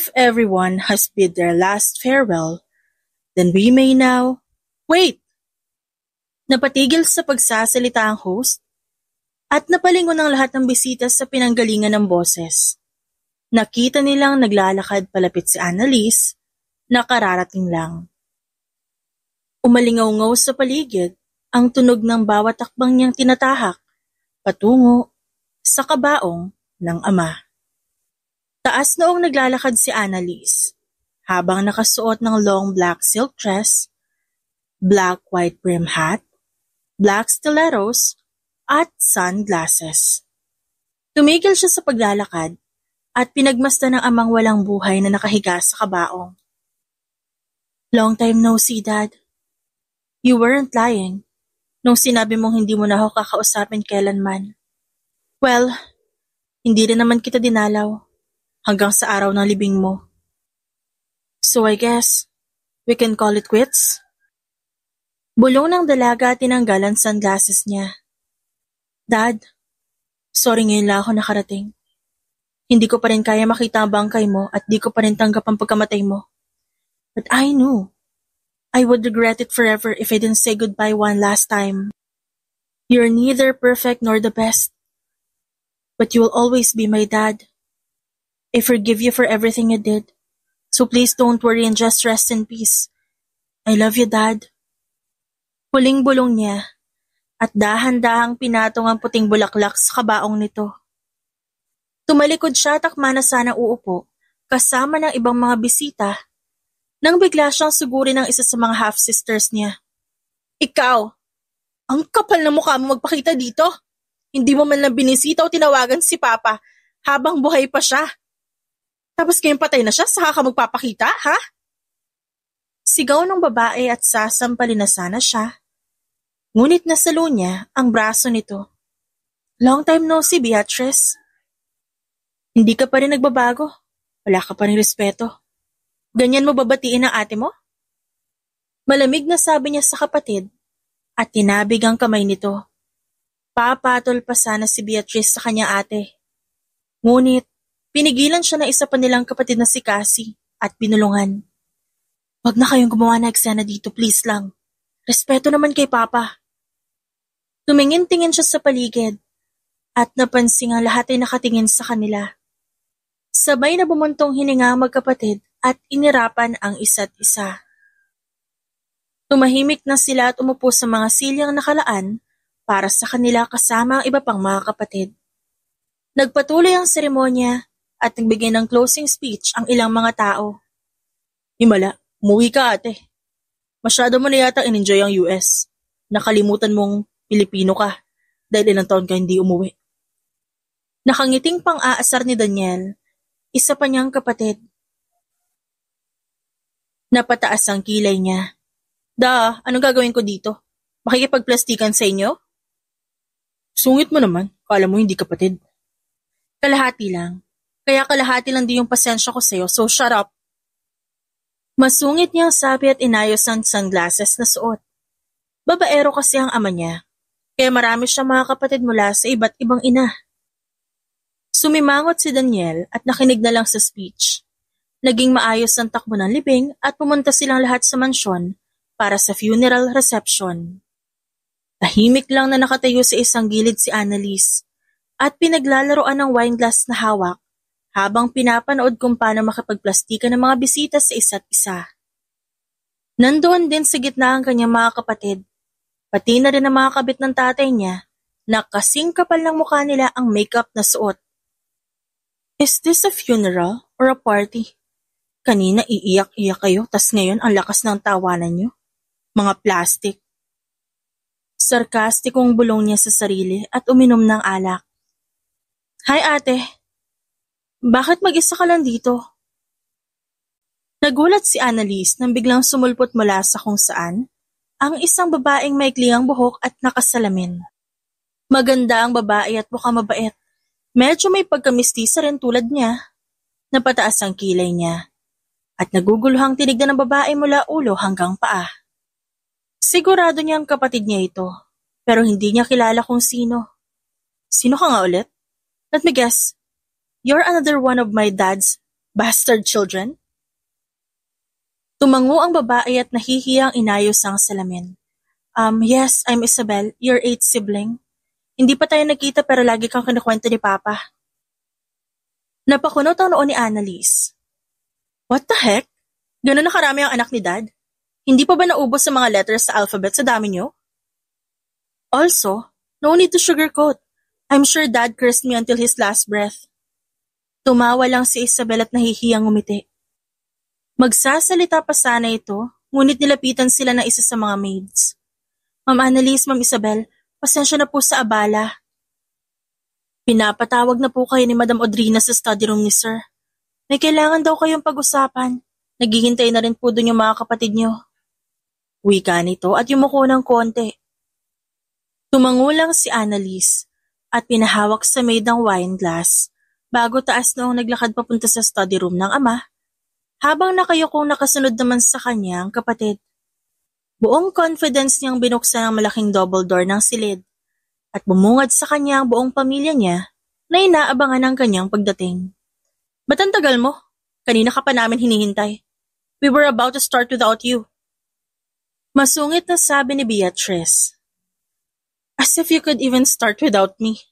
If everyone has bid their last farewell, then we may now... Wait! Napatigil sa pagsasalita ang host at napalingon ang lahat ng bisita sa pinanggalingan ng boses. Nakita nilang naglalakad palapit si Annalise na kararating lang. Umalingaw-ngaw sa paligid ang tunog ng bawat takbang niyang tinatahak patungo sa kabaong ng ama. Taas noong naglalakad si Annalise, habang nakasuot ng long black silk dress, black white brim hat, black stilettos, at sunglasses. Tumigil siya sa paglalakad at pinagmasdan ng amang walang buhay na nakahiga sa kabaong. Long time no see, Dad. You weren't lying nung sinabi mong hindi mo na ako kakausapin kailanman. Well, hindi rin naman kita dinalaw hanggang sa araw ng libing mo. So I guess we can call it quits? Bulong ng dalaga at tinanggal ang sunglasses niya. Dad, sorry ngayon lang ako nakarating. Hindi ko pa rin kaya makita ang bangkay mo at di ko pa rin tanggap ang pagkamatay mo. But I knew I would regret it forever if I didn't say goodbye one last time. You're neither perfect nor the best, but you will always be my dad. I forgive you for everything you did, so please don't worry and just rest in peace. I love you, Dad. Huling-bulong niya at dahan-dahang pinatong ang puting bulaklak sa kabaong nito. Tumalikod siya at akma na sana uupo kasama ng ibang mga bisita nang bigla siyang sugurin ng isa sa mga half-sisters niya. Ikaw, ang kapal na mukha mo magpakita dito. Hindi mo man lang binisita o tinawagan si Papa habang buhay pa siya. Tapos ngayong patay na siya, saka ka magpapakita, ha? Sigaw ng babae at sasampalin na sana siya. Ngunit nasalo niya ang braso nito. Long time no see, Beatrice. Hindi ka pa rin nagbabago. Wala ka pa rin respeto. Ganyan mo babatiin ang ate mo? Malamig na sabi niya sa kapatid at tinabig ang kamay nito. Papatol pa sana si Beatrice sa kanya ate. Ngunit pinigilan siya ng isa pa nilang kapatid na si Cassie at binulungan. Wag na kayong gumawa na eksena dito, please lang. Respeto naman kay Papa. Tumingin-tingin siya sa paligid at napansing ang lahat ay nakatingin sa kanila. Sabay na bumuntong hininga ang magkapatid at inirapan ang isa't isa. Tumahimik na sila at umupo sa mga silyang nakalaan para sa kanila kasama ang iba pang mga kapatid. Nagpatuloy ang seremonya at nagbigay ng closing speech ang ilang mga tao. Himala, umuwi ka ate. Masyado mo na yata in-enjoy ang US. Nakalimutan mong Pilipino ka dahil ilang taon ka hindi umuwi. Nakangiting pang-aasar ni Daniel, isa pa niyang kapatid. Napataas ang kilay niya. Anong gagawin ko dito? Makikipagplastikan sa inyo? Sungit mo naman, kala mo hindi kapatid. Kalahati lang. Kaya kalahati lang din yung pasensya ko sa'yo, so shut up. Masungit niyang sabi at inayos ang sunglasses na suot. Babaero kasi ang ama niya, kaya marami siyang mga kapatid mula sa iba't ibang ina. Sumimangot si Daniel at nakinig na lang sa speech. Naging maayos ang takbo ng libing at pumunta silang lahat sa mansyon para sa funeral reception. Tahimik lang na nakatayo sa isang gilid si Annalise at pinaglalaroan ng wine glass na hawak habang pinapanood kung paano makipagplastikan ng mga bisita sa isa't isa. Nandoon din sa gitna ang kanyang mga kapatid, pati na rin ang mga kabit ng tatay niya na kasing kapal ng mukha nila ang makeup na suot. Is this a funeral or a party? Kanina iiyak-iyak kayo, tas ngayon ang lakas ng tawanan niyo. Mga plastic. Sarkastikong bulong niya sa sarili at uminom ng alak. Hi ate, bakit mag-isa ka lang dito? Nagulat si Annalise nang biglang sumulpot mula sa kung saan ang isang babaeng maikli ang buhok at nakasalamin. Maganda ang babae at mukhang mabait. Medyo may pagkamistisa rin tulad niya. Napataas ang kilay niya at naguguluhang tinignan ng babae mula ulo hanggang paa. Sigurado niya ang kapatid niya ito, pero hindi niya kilala kung sino. Sino ka nga ulit? Let me guess. You're another one of my dad's Bastard children? Tumango ang babae at nahihiyang inayos ang salamin. Yes, I'm Isabel, your 8th sibling. Hindi pa tayo nagkita pero lagi kang kinukwento ni Papa. Napakunot ang noon ni Annalise. What the heck? Ganun na karami ang anak ni Dad? Hindi pa ba naubos sa mga letters sa alphabet sa dami niyo? Also, no need to sugarcoat. I'm sure Dad cursed me until his last breath. Tumawa lang si Isabel at nahihiyang ngumiti. Magsasalita pa sana ito, ngunit nilapitan sila ng isa sa mga maids. Ma'am Annalise, Ma'am Isabel, pasensya na po sa abala. Pinapatawag na po kayo ni Madam Audrina sa study room ni Sir. May kailangan daw kayong pag-usapan. Naghihintay na rin po doon yung mga kapatid niyo. Wika nito at yumuko ng konti. Tumango lang si Annalise at pinahawak sa maid ng wine glass bago taas noong naglakad papunta sa study room ng ama habang nakayukong nakasunod naman sa kanya ang kapatid. Buong confidence niyang binuksan ang malaking double door ng silid at bumungad sa kanya ang buong pamilya niya na inaabangan ang kanyang pagdating. Ba't ang tagal mo? Kanina ka pa namin hinihintay. We were about to start without you. Masungit na sabi ni Beatrice. As if you could even start without me.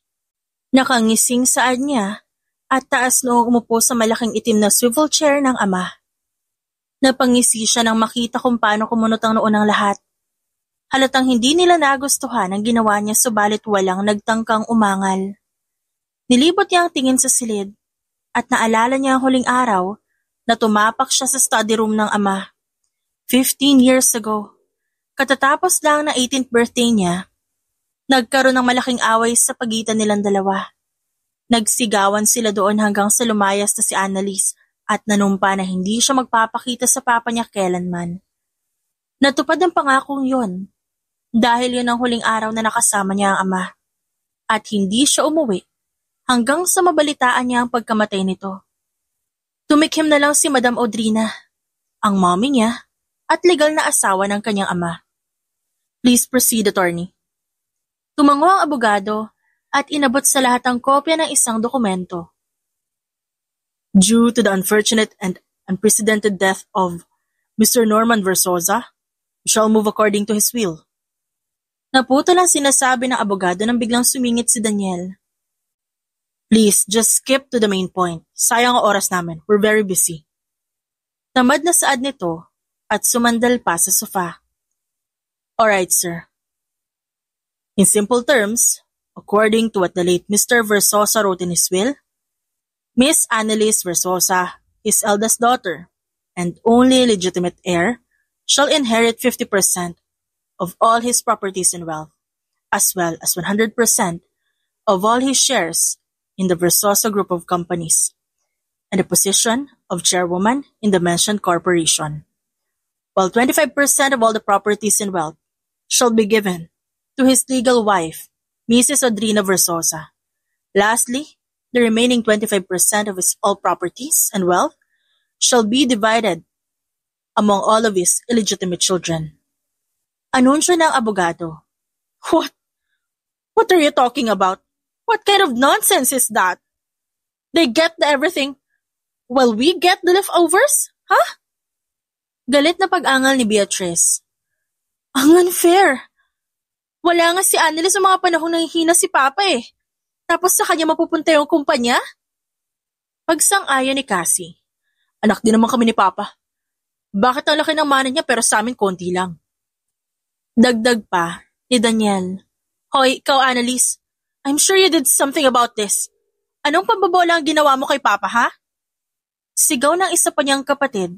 Nakangising saad niya at taas noong umupo sa malaking itim na swivel chair ng ama. Napangisi siya nang makita kung paano kumunot ang noon ng lahat. Halatang hindi nila nagustuhan ang ginawa niya subalit walang nagtangkang umangal. Nilibot niya ang tingin sa silid at naalala niya ang huling araw na tumapak siya sa study room ng ama. 15 years ago, katatapos lang na 18th birthday niya, nagkaroon ng malaking away sa pagitan nilang dalawa. Nagsigawan sila doon hanggang sa lumayas na si Annalise at nanumpa na hindi siya magpapakita sa papa niya kailanman. Natupad ang pangakong yon dahil yun ang huling araw na nakasama niya ang ama at hindi siya umuwi hanggang sa mabalitaan niya ang pagkamatay nito. Tumikim na lang si Madam Audrina, ang mommy niya at legal na asawa ng kanyang ama. Please proceed, attorney. Tumango ang abogado at inabot sa lahat ang kopya ng isang dokumento. Due to the unfortunate and unprecedented death of Mr. Norman Versosa, we shall move according to his will. Naputol ang sinasabi ng abogado nang biglang sumingit si Daniel. Please, just skip to the main point. Sayang ang oras namin. We're very busy. Tamad na saad nito at sumandal pa sa sofa. Alright, sir. In simple terms, according to what the late Mr. Versosa wrote in his will, Miss Annalise Versosa, his eldest daughter, and only legitimate heir, shall inherit 50% of all his properties and wealth, as well as 100% of all his shares in the Versosa Group of Companies, and the position of chairwoman in the mentioned corporation, while 25% of all the properties and wealth shall be given to his legal wife, Mrs. Audrina Versosa. Lastly, the remaining 25% of his all properties and wealth shall be divided among all of his illegitimate children. Anunsyo ng abogado. What? What are you talking about? What kind of nonsense is that? They get the everything while we get the leftovers? Huh? Galit na pag-angal ni Beatrice. Ang unfair. Wala nga si Annalise sa mga panahong nangihina si Papa eh. Tapos sa kanya mapupunta yung kumpanya? Pagsang-ayon ni Cassie. Anak din naman kami ni Papa. Bakit ang laki ng mana niya pero sa amin konti lang? Dagdag pa ni Daniel. Hoy, ikaw Annalise. I'm sure you did something about this. Anong pambobola ang ginawa mo kay Papa, ha? Sigaw ng isa pa niyang kapatid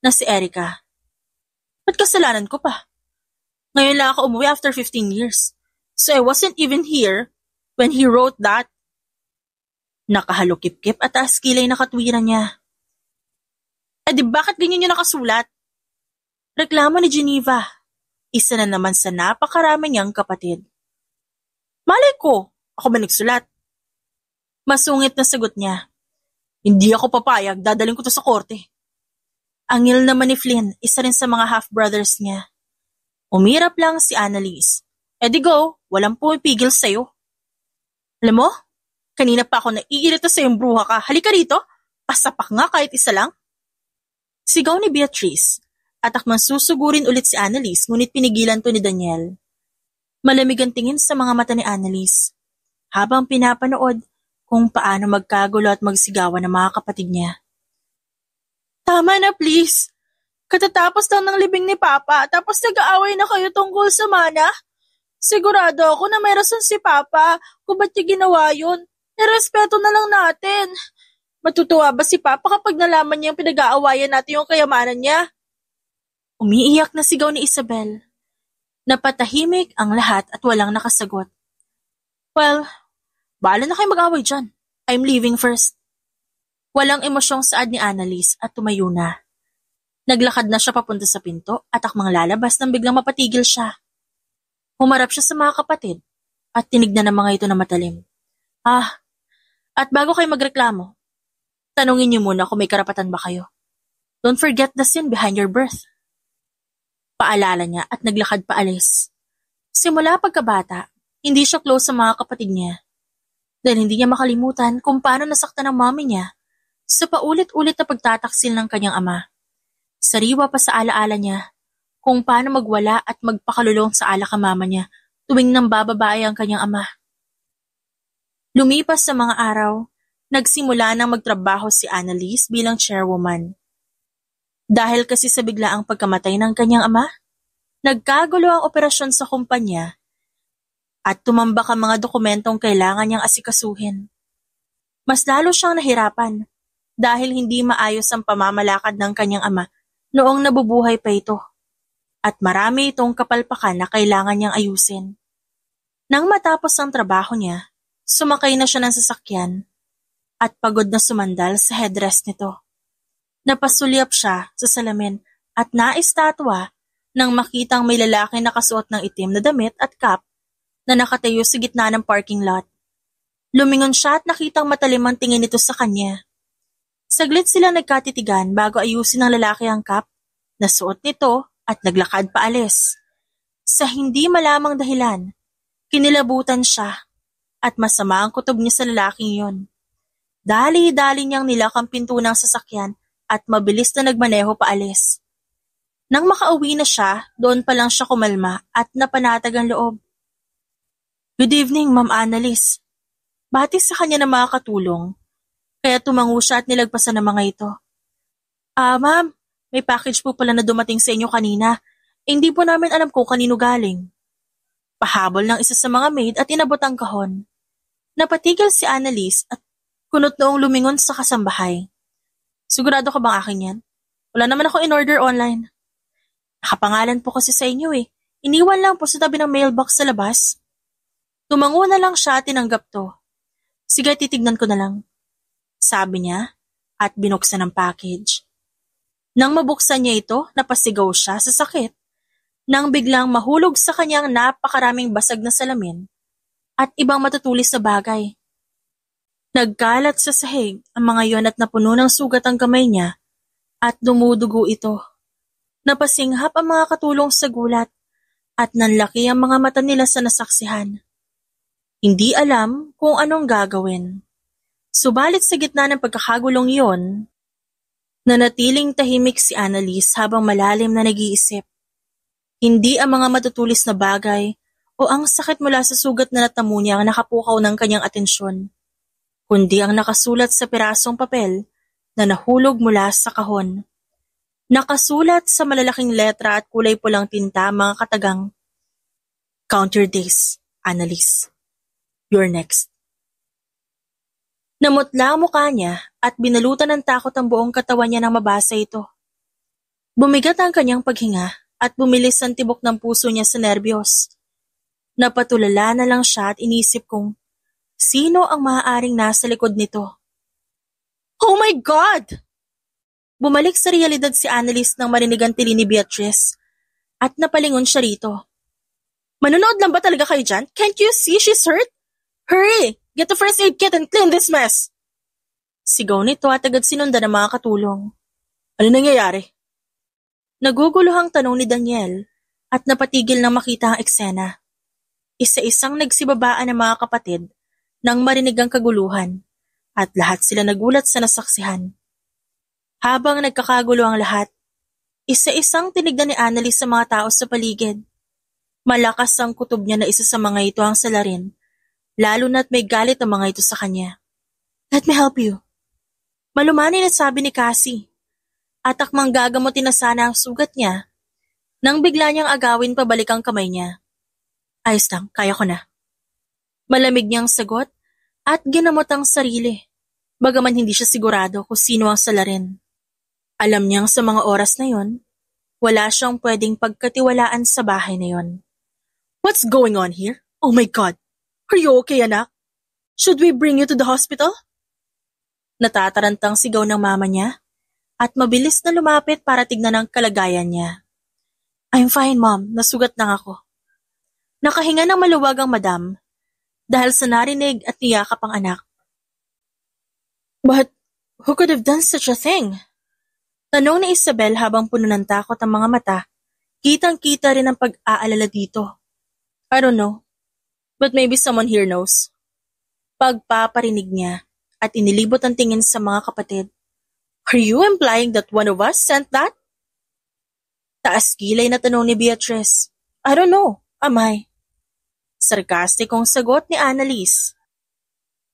na si Erica. Ba't kasalanan ko pa? Ngayon lang ako umuwi after 15 years. So I wasn't even here when he wrote that. Nakahalukip-kip at taas-kilay na katwiran niya. Di bakit ganyan yung nakasulat? Reklamo ni Geneva. Isa na naman sa napakarami niyang kapatid. Malay ko, ako ba nagsulat? Masungit na sagot niya. Hindi ako papayag, dadaling ko to sa korte. Angil naman ni Flynn, isa rin sa mga half-brothers niya. Umirap lang si Annalise. Di go, walang pumipigil sa'yo. Alam mo, kanina pa ako naiirita sa yung bruha ka. Halika rito. Pasapak nga kahit isa lang. Sigaw ni Beatrice at akmang susugurin ulit si Annalise ngunit pinigilan to ni Daniel. Malamig ang tingin sa mga mata ni Annalise habang pinapanood kung paano magkagulo at magsigawan ng mga kapatid niya. Tama na please. Katatapos lang ng libing ni Papa tapos nag-aaway na kayo tungkol sa mana? Sigurado ako na may rason si Papa kung ba't niya ginawa yun. Irespeto na lang natin. Matutuwa ba si Papa kapag nalaman niyang pinag-aawayan natin yung kayamanan niya? Umiiyak na sigaw ni Isabel. Napatahimik ang lahat at walang nakasagot. Well, bahala na kayo mag-away dyan. I'm leaving first. Walang emosyong saad ni Annalise at tumayo na. Naglakad na siya papunta sa pinto at akmang lalabas nang biglang mapatigil siya. Humarap siya sa mga kapatid at tinignan ng mga ito na matalim. At bago kayo magreklamo, tanungin niyo muna kung may karapatan ba kayo. Don't forget the sin behind your birth. Paalala niya at naglakad paalis. Simula pagkabata, hindi siya close sa mga kapatid niya. Dahil hindi niya makalimutan kung paano nasaktan ng mommy niya sa paulit-ulit na pagtataksil ng kanyang ama. Sariwa pa sa alaala niya kung paano magwala at magpakalulong sa alak ang mama niya tuwing nang bababae ang kanyang ama. Lumipas sa mga araw, nagsimula nang magtrabaho si Annalise bilang chairwoman. Dahil kasi sa biglaang pagkamatay ng kanyang ama, nagkagulo ang operasyon sa kumpanya at tumambak ang mga dokumentong kailangan niyang asikasuhin. Mas lalo siyang nahirapan dahil hindi maayos ang pamamalakad ng kanyang ama noong nabubuhay pa ito. At marami itong kapalpakan na kailangan niyang ayusin. Nang matapos ang trabaho niya, sumakay na siya ng sasakyan at pagod na sumandal sa headrest nito. Napasulyap siya sa salamin at naistatwa nang makitang may lalaki nakasuot ng itim na damit at cap na nakatayo sa gitna ng parking lot. Lumingon siya at nakitang matalim ang tingin nito sa kanya. Saglit silang nagkatitigan bago ayusin ng lalaki ang cap na suot nito at naglakad paalis. Sa hindi malamang dahilan, kinilabutan siya at masama ang kutob niya sa lalaking yon. Dali-dali niyang nilak ang pinto ng sasakyan at mabilis na nagmaneho paalis. Nang makauwi na siya, doon pa lang siya kumalma at napanatag ang loob. Good evening, Ma'am Annalise. Batis sa kanya ng mga katulong, kaya tumango siya at nilagpasan ng mga ito. Ma'am, may package po pala na dumating sa inyo kanina. Hindi po namin alam kung kanino galing. Pahabol ng isa sa mga maid at inabot ang kahon. Napatigil si Annalise at kunot noong lumingon sa kasambahay. Sigurado ka bang akin yan? Wala naman ako in-order online. Nakapangalan po kasi sa inyo eh. Iniwan lang po sa tabi ng mailbox sa labas. Tumango na lang siya at tinanggap to. Sige, titignan ko na lang. Sabi niya at binuksan ang package. Nang mabuksan niya ito, napasigaw siya sa sakit. Nang biglang mahulog sa kanyang napakaraming basag na salamin at ibang matutulis na bagay. Nagkalat sa sahig ang mga yon at napuno ng sugat ang kamay niya at dumudugo ito. Napasinghap ang mga katulong sa gulat at nanlaki ang mga mata nila sa nasaksihan. Hindi alam kung anong gagawin. Subalit sa gitna ng pagkakagulong iyon, nanatiling tahimik si Annalise habang malalim na nag-iisip. Hindi ang mga matutulis na bagay o ang sakit mula sa sugat na natamo niya ang nakapukaw ng kanyang atensyon, kundi ang nakasulat sa pirasong papel na nahulog mula sa kahon. Nakasulat sa malalaking letra at kulay pulang tinta mga katagang, "Count your days, Annalise. You're next." Namutla ang mukha niya at binalutan ng takot ang buong katawan niya nang mabasa ito. Bumigat ang kanyang paghinga at bumilis ang tibok ng puso niya sa nerbiyos. Napatulala na lang siya at inisip kung sino ang maaaring nasa likod nito. Oh my God! Bumalik sa realidad si Annalise nang marinig ang tili ni Beatrice at napalingon siya rito. Manonood lang ba talaga kayo dyan? Can't you see she's hurt? Hurry! Get the first aid kit and clean this mess! Sigaw nito at agad sinundan ng mga katulong. Ano nangyayari? Naguguluhang tanong ni Daniel at napatigil nang makita ang eksena. Isa-isang nagsibabaan ang mga kapatid nang marinig ang kaguluhan at lahat sila nagulat sa nasaksihan. Habang nagkakagulo ang lahat, isa-isang tinignan ni Annalise sa mga tao sa paligid. Malakas ang kutob niya na isa sa mga ito ang salarin, lalo na't may galit ang mga ito sa kanya. "Let me help you." Malumanay na sabi ni Cassie, at akmang gagamutin na sana ang sugat niya, nang bigla niyang agawin pabalik ang kamay niya. "Ayos lang, kaya ko na." Malamig niyang sagot at ginamot ang sarili, bagaman hindi siya sigurado kung sino ang salarin. Alam niyang sa mga oras na yon, wala siyang pwedeng pagkatiwalaan sa bahay na yon. "What's going on here? Oh my God! Are you okay, anak? Should we bring you to the hospital?" Natatarantang sigaw ng mama niya at mabilis na lumapit para tignan ang kalagayan niya. "I'm fine, Mom. Nasugat lang ako." Nakahinga ng maluwag ang madam dahil sa narinig at niyakap ang anak. "But who could have done such a thing?" Tanong ni Isabel habang puno ng takot ang mga mata. Kitang-kita rin ang pag-aalala dito. "I don't know, but maybe someone here knows." Pagpaparinig niya at inilibot ang tingin sa mga kapatid. "Are you implying that one of us sent that?" Taas kilay na tanong ni Beatrice. "I don't know, am I?" Sarkastikong sagot ni Annalise.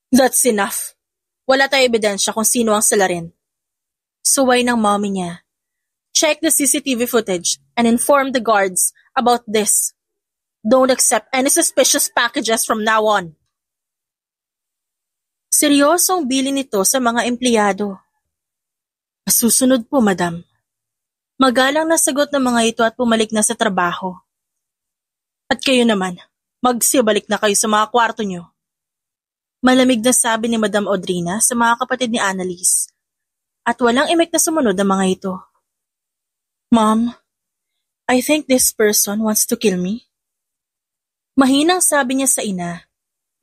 "That's enough. Wala tayong ebidensya kung sino ang salarin." Suway ng mommy niya. "Check the CCTV footage and inform the guards about this. Don't accept any suspicious packages from now on." Seryosong bilin nito sa mga empleyado. "Masusunod po, madam." Magalang na sagot ng mga ito at pumalik na sa trabaho. "At kayo naman, magsibalik na kayo sa mga kwarto niyo." Malamig na sabi ni Madam Audrina sa mga kapatid ni Annalise. At walang imik na sumunod ang mga ito. "Mom, I think this person wants to kill me." Mahinang sabi niya sa ina,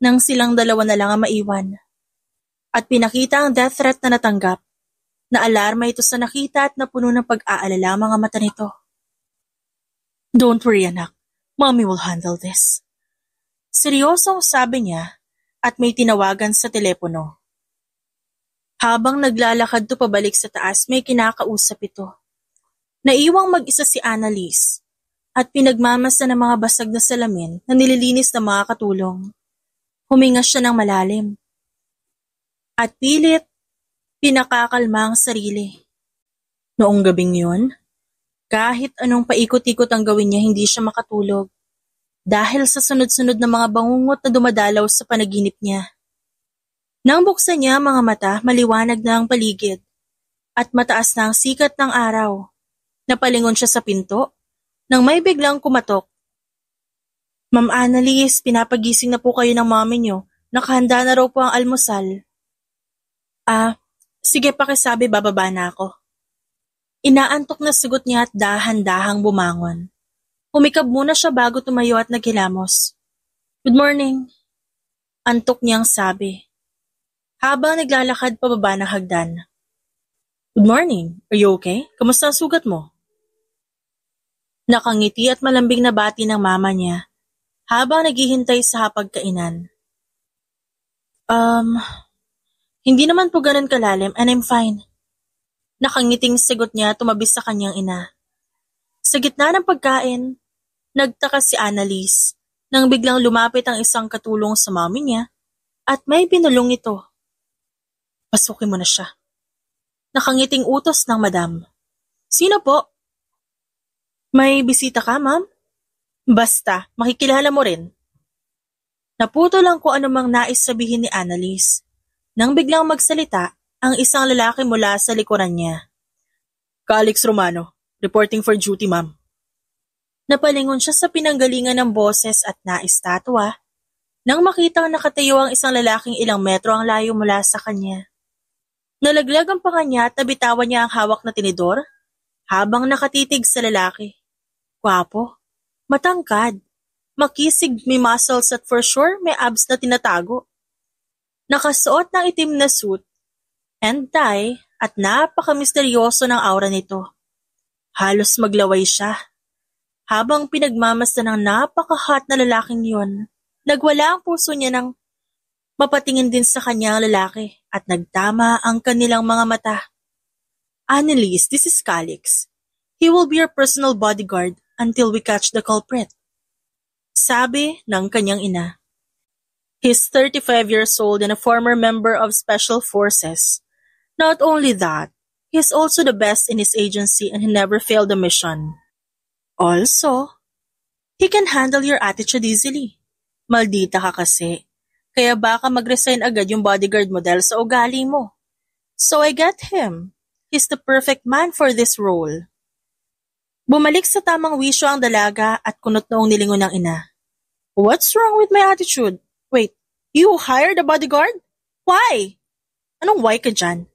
nang silang dalawa na lang ang maiwan. At pinakita ang death threat na natanggap, na alarma ito sa nakita at napuno ng pag-aalala ang mga mata nito. "Don't worry, anak. Mommy will handle this." Seryosong sabi niya at may tinawagan sa telepono. Habang naglalakad to pabalik sa taas, may kinakausap ito. Naiwang mag-isa si Annalise at pinagmamasa ng mga basag na salamin na nililinis ng mga katulong. Huminga siya ng malalim. At pilit, pinakakalma ang sarili. Noong gabing yun, kahit anong paikot-ikot ang gawin niya, hindi siya makatulog. Dahil sa sunod-sunod na mga bangungot na dumadalaw sa panaginip niya. Nang buksan niya mga mata, maliwanag na ang paligid at mataas na ang sikat ng araw. Napalingon siya sa pinto nang may biglang kumatok. "Ma'am Annalise, pinapagising na po kayo ng mommy niyo. Nakahanda na raw po ang almusal." Sige, pakisabi, bababa na ako." Inaantok na sagot niya at dahan-dahang bumangon. Humikab muna siya bago tumayo at naghilamos. "Good morning." Antok niyang sabi. Habang naglalakad pababa ng hagdan. "Good morning. Are you okay? Kamusta ang sugat mo?" Nakangiti at malambing na bati ng mama niya habang naghihintay sa hapagkainan. Hindi naman po ganun kalalim and I'm fine." Nakangiting sagot niya tumabi sa kanyang ina. Sa gitna ng pagkain, nagtaka si Annalise nang biglang lumapit ang isang katulong sa mommy niya at may binulong ito. "Pasukin mo na siya." Nakangiting utos ng madam. "Sino po?" "May bisita ka, ma'am?" "Basta, makikilala mo rin." Naputo lang kung anumang nais sabihin ni Annalise. Nang biglang magsalita, ang isang lalaki mula sa likuran niya. "Alex Romano, reporting for duty, ma'am." Napalingon siya sa pinanggalingan ng boses at naistatwa nang makitang nakatayo ang isang lalaking ilang metro ang layo mula sa kanya. Nalaglag ang panga niya at nabitawan niya ang hawak na tinidor habang nakatitig sa lalaki. Gwapo, matangkad, makisig, may muscles at for sure may abs na tinatago. Nakasuot ng itim na suit and tie at napakamisteryoso ng aura nito. Halos maglaway siya. Habang pinagmamasdan ng napaka-hot na lalaking yon, nagwala ang puso niya nang mapatingin din sa kanya ang lalaki. at nagtama ang kanilang mga mata. Annalise, this is Calix. He will be your personal bodyguard until we catch the culprit. Sabi ng kanyang ina. He's 35 years old and a former member of Special Forces. Not only that, he's also the best in his agency and he never failed a mission. Also, he can handle your attitude easily. Maldita ka kasi. Kaya baka mag-resign agad yung bodyguard mo dahil sa ugali mo. So I get him. He's the perfect man for this role. Bumalik sa tamang wisyo ang dalaga at kunot noong nilingon ng ina. What's wrong with my attitude? Wait, you hired a bodyguard? Why? Anong why ka dyan?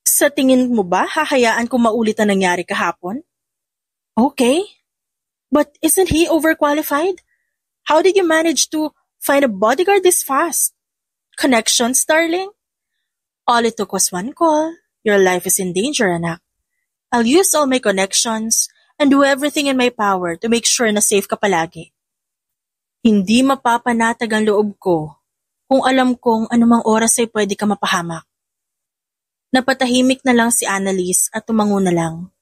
Sa tingin mo ba hahayaan kung maulit ang nangyari kahapon? Okay. But isn't he overqualified? How did you manage to find a bodyguard this fast? Connections, darling? All it took was one call. Your life is in danger, anak. I'll use all my connections and do everything in my power to make sure na safe ka palagi. Hindi mapapanatag ang loob ko kung alam kong anumang oras ay pwede ka mapahamak. Napatahimik na lang si Annalise at tumango na lang.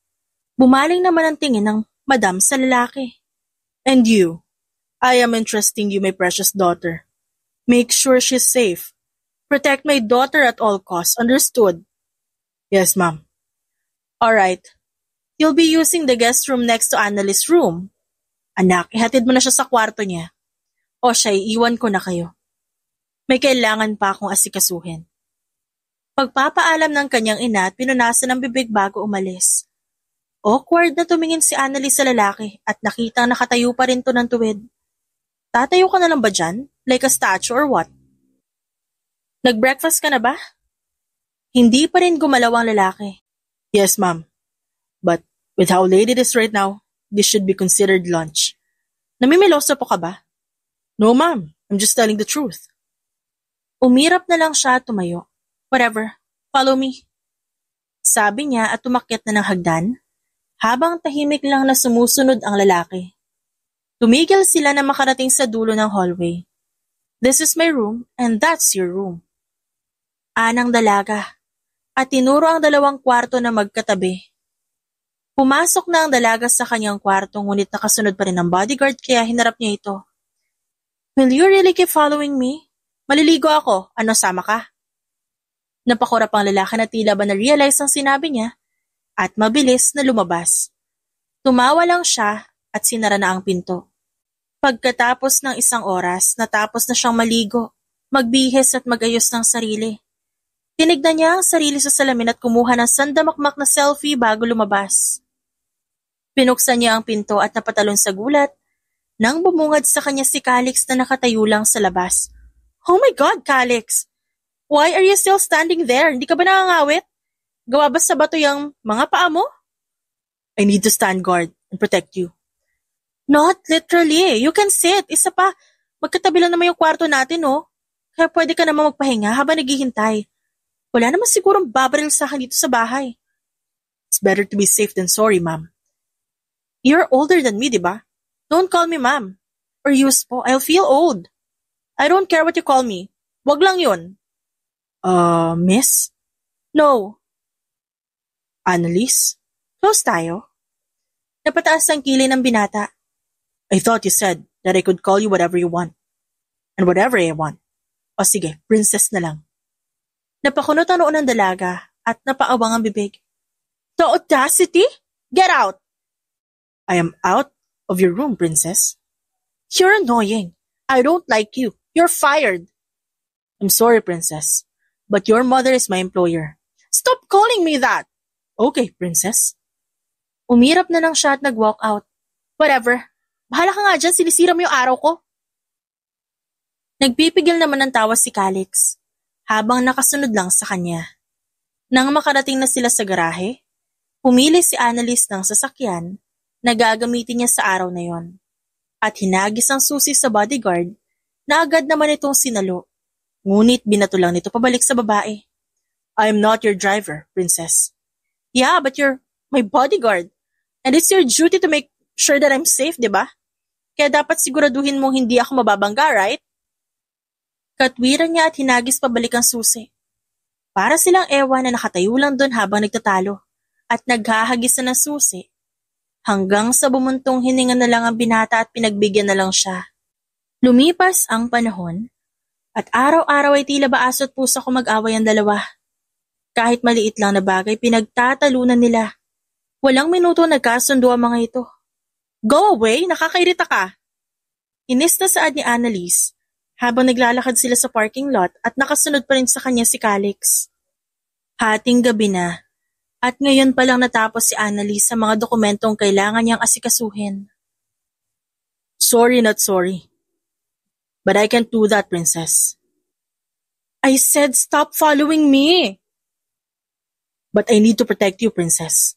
Bumaling naman ang tingin ng madam sa lalaki. And you, I am entrusting you my precious daughter. Make sure she's safe. Protect my daughter at all costs, understood? Yes, ma'am. Alright. You'll be using the guest room next to Annalise's room. Anak, ihatid mo na siya sa kwarto niya. O siya, iiwan ko na kayo. May kailangan pa akong asikasuhin. Pagpapaalam ng kanyang ina at pinunasan ng bibig bago umalis. Awkward na tumingin si Annalise sa lalaki at nakitang nakatayo pa rin to ng tuwid. Tatayo ka na lang ba dyan? Like a statue or what? Nag-breakfast ka na ba? Hindi pa rin gumalaw ang lalaki. Yes, ma'am. But with how late it is right now, this should be considered lunch. Namimiloso po ka ba? No, ma'am. I'm just telling the truth. Umirap na lang siya at tumayo. Whatever. Follow me. Sabi niya at tumakyat na ng hagdan, habang tahimik lang na sumusunod ang lalaki. Tumigil sila na makarating sa dulo ng hallway. This is my room and that's your room. Anang dalaga. At tinuro ang dalawang kwarto na magkatabi. Pumasok na ang dalaga sa kanyang kwarto ngunit nakasunod pa rin ang bodyguard kaya hinarap niya ito. Will you really keep following me? Maliligo ako. Ano, sama ka? Napakurap ang lalaki na tila ba na-realize ang sinabi niya at mabilis na lumabas. Tumawa lang siya at sinara na ang pinto. Pagkatapos ng isang oras, natapos na siyang maligo, magbihis at magayos ng sarili. Tinignan niya ang sarili sa salamin at kumuha ng sandamakmak na selfie bago lumabas. Pinuksan niya ang pinto at napatalon sa gulat nang bumungad sa kanya si Calix na nakatayo lang sa labas. Oh my God, Calix! Why are you still standing there? Hindi ka ba nangangawit? Gawa ba sa bato yung mga paa mo? I need to stand guard and protect you. Not literally. You can sit. Isa pa, magkatabi lang naman yung kwarto natin, oh. Kaya pwede ka naman magpahinga habang naghihintay. Wala naman sigurong babaril sa akin dito sa bahay. It's better to be safe than sorry, ma'am. You're older than me, di ba? Don't call me ma'am. Or use po. I'll feel old. I don't care what you call me. Wag lang yun. Miss? No. Annalise? Close tayo. Napataas ang kilay ng binata. I thought you said that I could call you whatever you want. And whatever I want. O sige, princess na lang. Napakunot ang noon ng dalaga at napaawang ang bibig. The audacity? Get out! I am out of your room, princess. You're annoying. I don't like you. You're fired. I'm sorry, princess. But your mother is my employer. Stop calling me that! Okay, princess. Umirap na lang siya at nag-walk out. Whatever. Bahala ka nga dyan, sinisira mo yung araw ko. Nagpipigil naman ng tawa si Calix, habang nakasunod lang sa kanya. Nang makarating na sila sa garahe, pumili si Annalise ng sasakyan na gagamitin niya sa araw na yon. At hinagis ang susi sa bodyguard na agad naman itong sinalo. Ngunit binato lang nito pabalik sa babae. I am not your driver, princess. Yeah, but you're my bodyguard. And it's your duty to make sure that I'm safe, di ba? Kaya dapat siguraduhin mong hindi ako mababangga, right? Katwiran niya at hinagis pabalik ang susi. Para silang ewan na nakatayo lang doon habang nagtatalo at naghahagis na ng susi hanggang sa bumuntong hininga na lang ang binata at pinagbigyan na lang siya. Lumipas ang panahon at araw-araw ay tila ba aso't pusa ko mag-away ang dalawa. Kahit maliit lang na bagay pinagtatalunan nila. Walang minuto nagkasundo ang mga ito. Go away! Nakakairita ka! Inis na saad ni Annalise habang naglalakad sila sa parking lot at nakasunod pa rin sa kanya si Calix. Hating gabi na at ngayon pa lang natapos si Annalise sa mga dokumentong kailangan niyang asikasuhin. Sorry not sorry. But I can't do that, princess. I said stop following me! But I need to protect you, princess.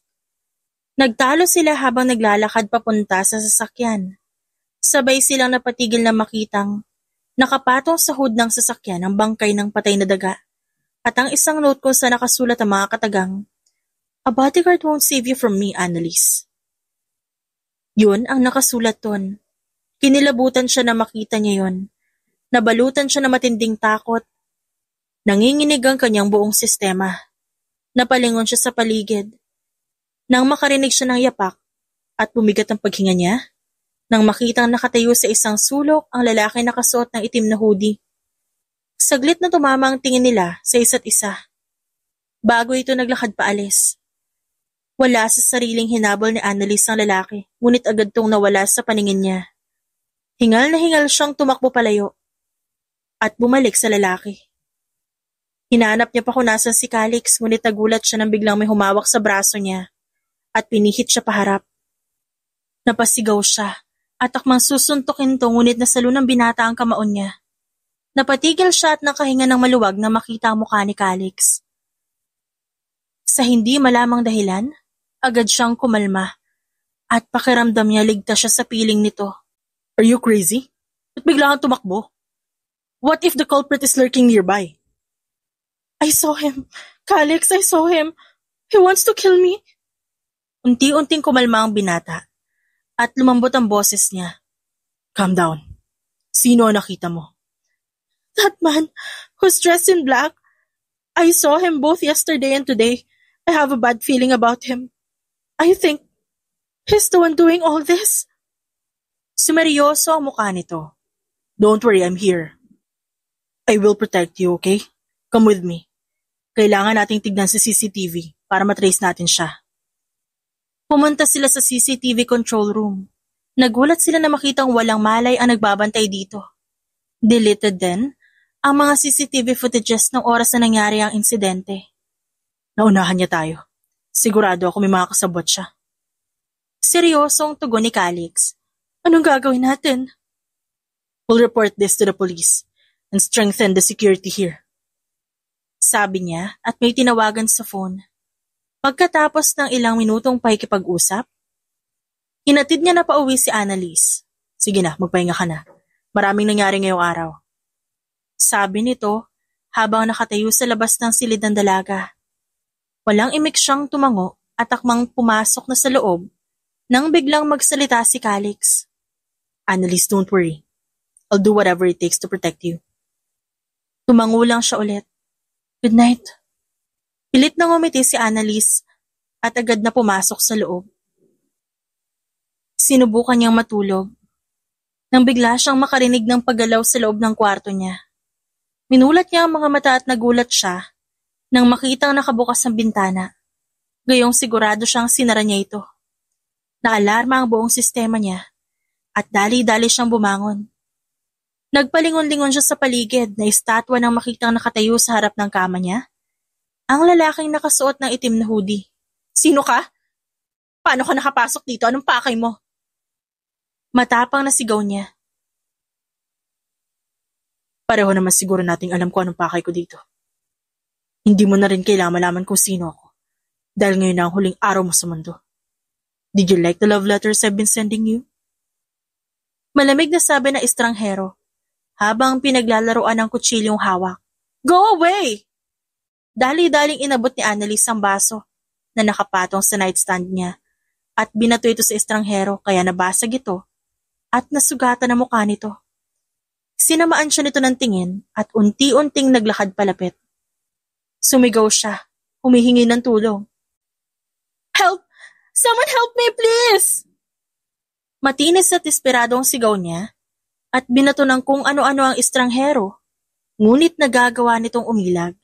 Nagtalo sila habang naglalakad papunta sa sasakyan. Sabay silang napatigil na makitang nakapatong sa hood ng sasakyan ang bangkay ng patay na daga at ang isang note kung saan nakasulat ang mga katagang, "A bodyguard won't save you from me, Annalise." Yun ang nakasulat ton. Kinilabutan siya na makita niya yun. Nabalutan siya na matinding takot. Nanginginig ang kanyang buong sistema. Napalingon siya sa paligid. Nang makarinig siya ng yapak at bumigat ang paghinga niya, nang makitang nakatayo sa isang sulok ang lalaki nakasuot ng itim na hoodie. Saglit na tumama ang tingin nila sa isa't isa. Bago ito naglakad paalis. Wala sa sariling hinabol ni Annalise ang lalaki, ngunit agad tong nawala sa paningin niya. Hingal na hingal siyang tumakbo palayo at bumalik sa lalaki. Hinanap niya pa kung nasan si Calix, ngunit nagulat siya nang biglang may humawak sa braso niya at pinihit siya paharap. Napasigaw siya at akmang susuntukin to ngunit nasalo ng binata ang kamaon niya. Napatigil siya at nakahinga ng maluwag na makita ang mukha ni Calix. Sa hindi malamang dahilan, agad siyang kumalma at pakiramdam niya ligtas siya sa piling nito. Are you crazy? Ba't bigla kang tumakbo? What if the culprit is lurking nearby? I saw him. Calix, I saw him. He wants to kill me. Unti-unting kumalma ang binata at lumambot ang boses niya. Calm down. Sino ang nakita mo? That man who's dressed in black. I saw him both yesterday and today. I have a bad feeling about him. I think he's the one doing all this. Sumeryoso ang mukha nito. Don't worry, I'm here. I will protect you, okay? Come with me. Kailangan nating tignan sa CCTV para matrace natin siya. Pumunta sila sa CCTV control room. Nagulat sila na makitang walang malay ang nagbabantay dito. Deleted din ang mga CCTV footages ng oras na nangyari ang insidente. Naunahan niya tayo. Sigurado ako may mga kasabot siya. Seryosong tugon ni Calix. Anong gagawin natin? We'll report this to the police and strengthen the security here. Sabi niya at may tinawagan sa phone. Pagkatapos ng ilang minutong pakikipag-usap, hinatid niya na pauwi si Annalise. Sige na, magpahinga ka na. Maraming nangyari ngayong araw. Sabi nito habang nakatayo sa labas ng silid ng dalaga. Walang imik siyang tumango at akmang pumasok na sa loob nang biglang magsalita si Calix. Annalise, don't worry. I'll do whatever it takes to protect you. Tumango lang siya ulit. Good night. Pilit na ngumiti si Annalise at agad na pumasok sa loob. Sinubukan niyang matulog nang bigla siyang makarinig ng paggalaw sa loob ng kwarto niya. Minulat niya ang mga mata at nagulat siya nang makitang nakabukas ang bintana. Gayong sigurado siyang sinara niya ito. Naalarma ang buong sistema niya at dali-dali siyang bumangon. Nagpalingon-lingon siya sa paligid na estatwa nang makitang nakatayo sa harap ng kama niya. Ang lalaking nakasuot ng itim na hoodie. Sino ka? Paano ka nakapasok dito? Anong pakay mo? Matapang na sigaw niya. Pareho naman siguro nating alam ko anong pakay ko dito. Hindi mo na rin kailangan malaman kung sino ako. Dahil ngayon na ang huling araw mo sa mundo. Did you like the love letters I've been sending you? Malamig na sabi na estranghero habang pinaglalaroan ng kutsilyong hawak. Go away! Dali-daling inabot ni Annalise ang baso na nakapatong sa nightstand niya at binato ito sa estranghero kaya nabasag ito at nasugatan ang mukha nito. Sinamaan siya nito ng tingin at unti-unting naglakad palapit. Sumigaw siya, humihingi ng tulong. Help! Someone help me, please! Matinis at desperadong sigaw niya at binato ng kung ano-ano ang estranghero, ngunit nagagawa nitong umilag.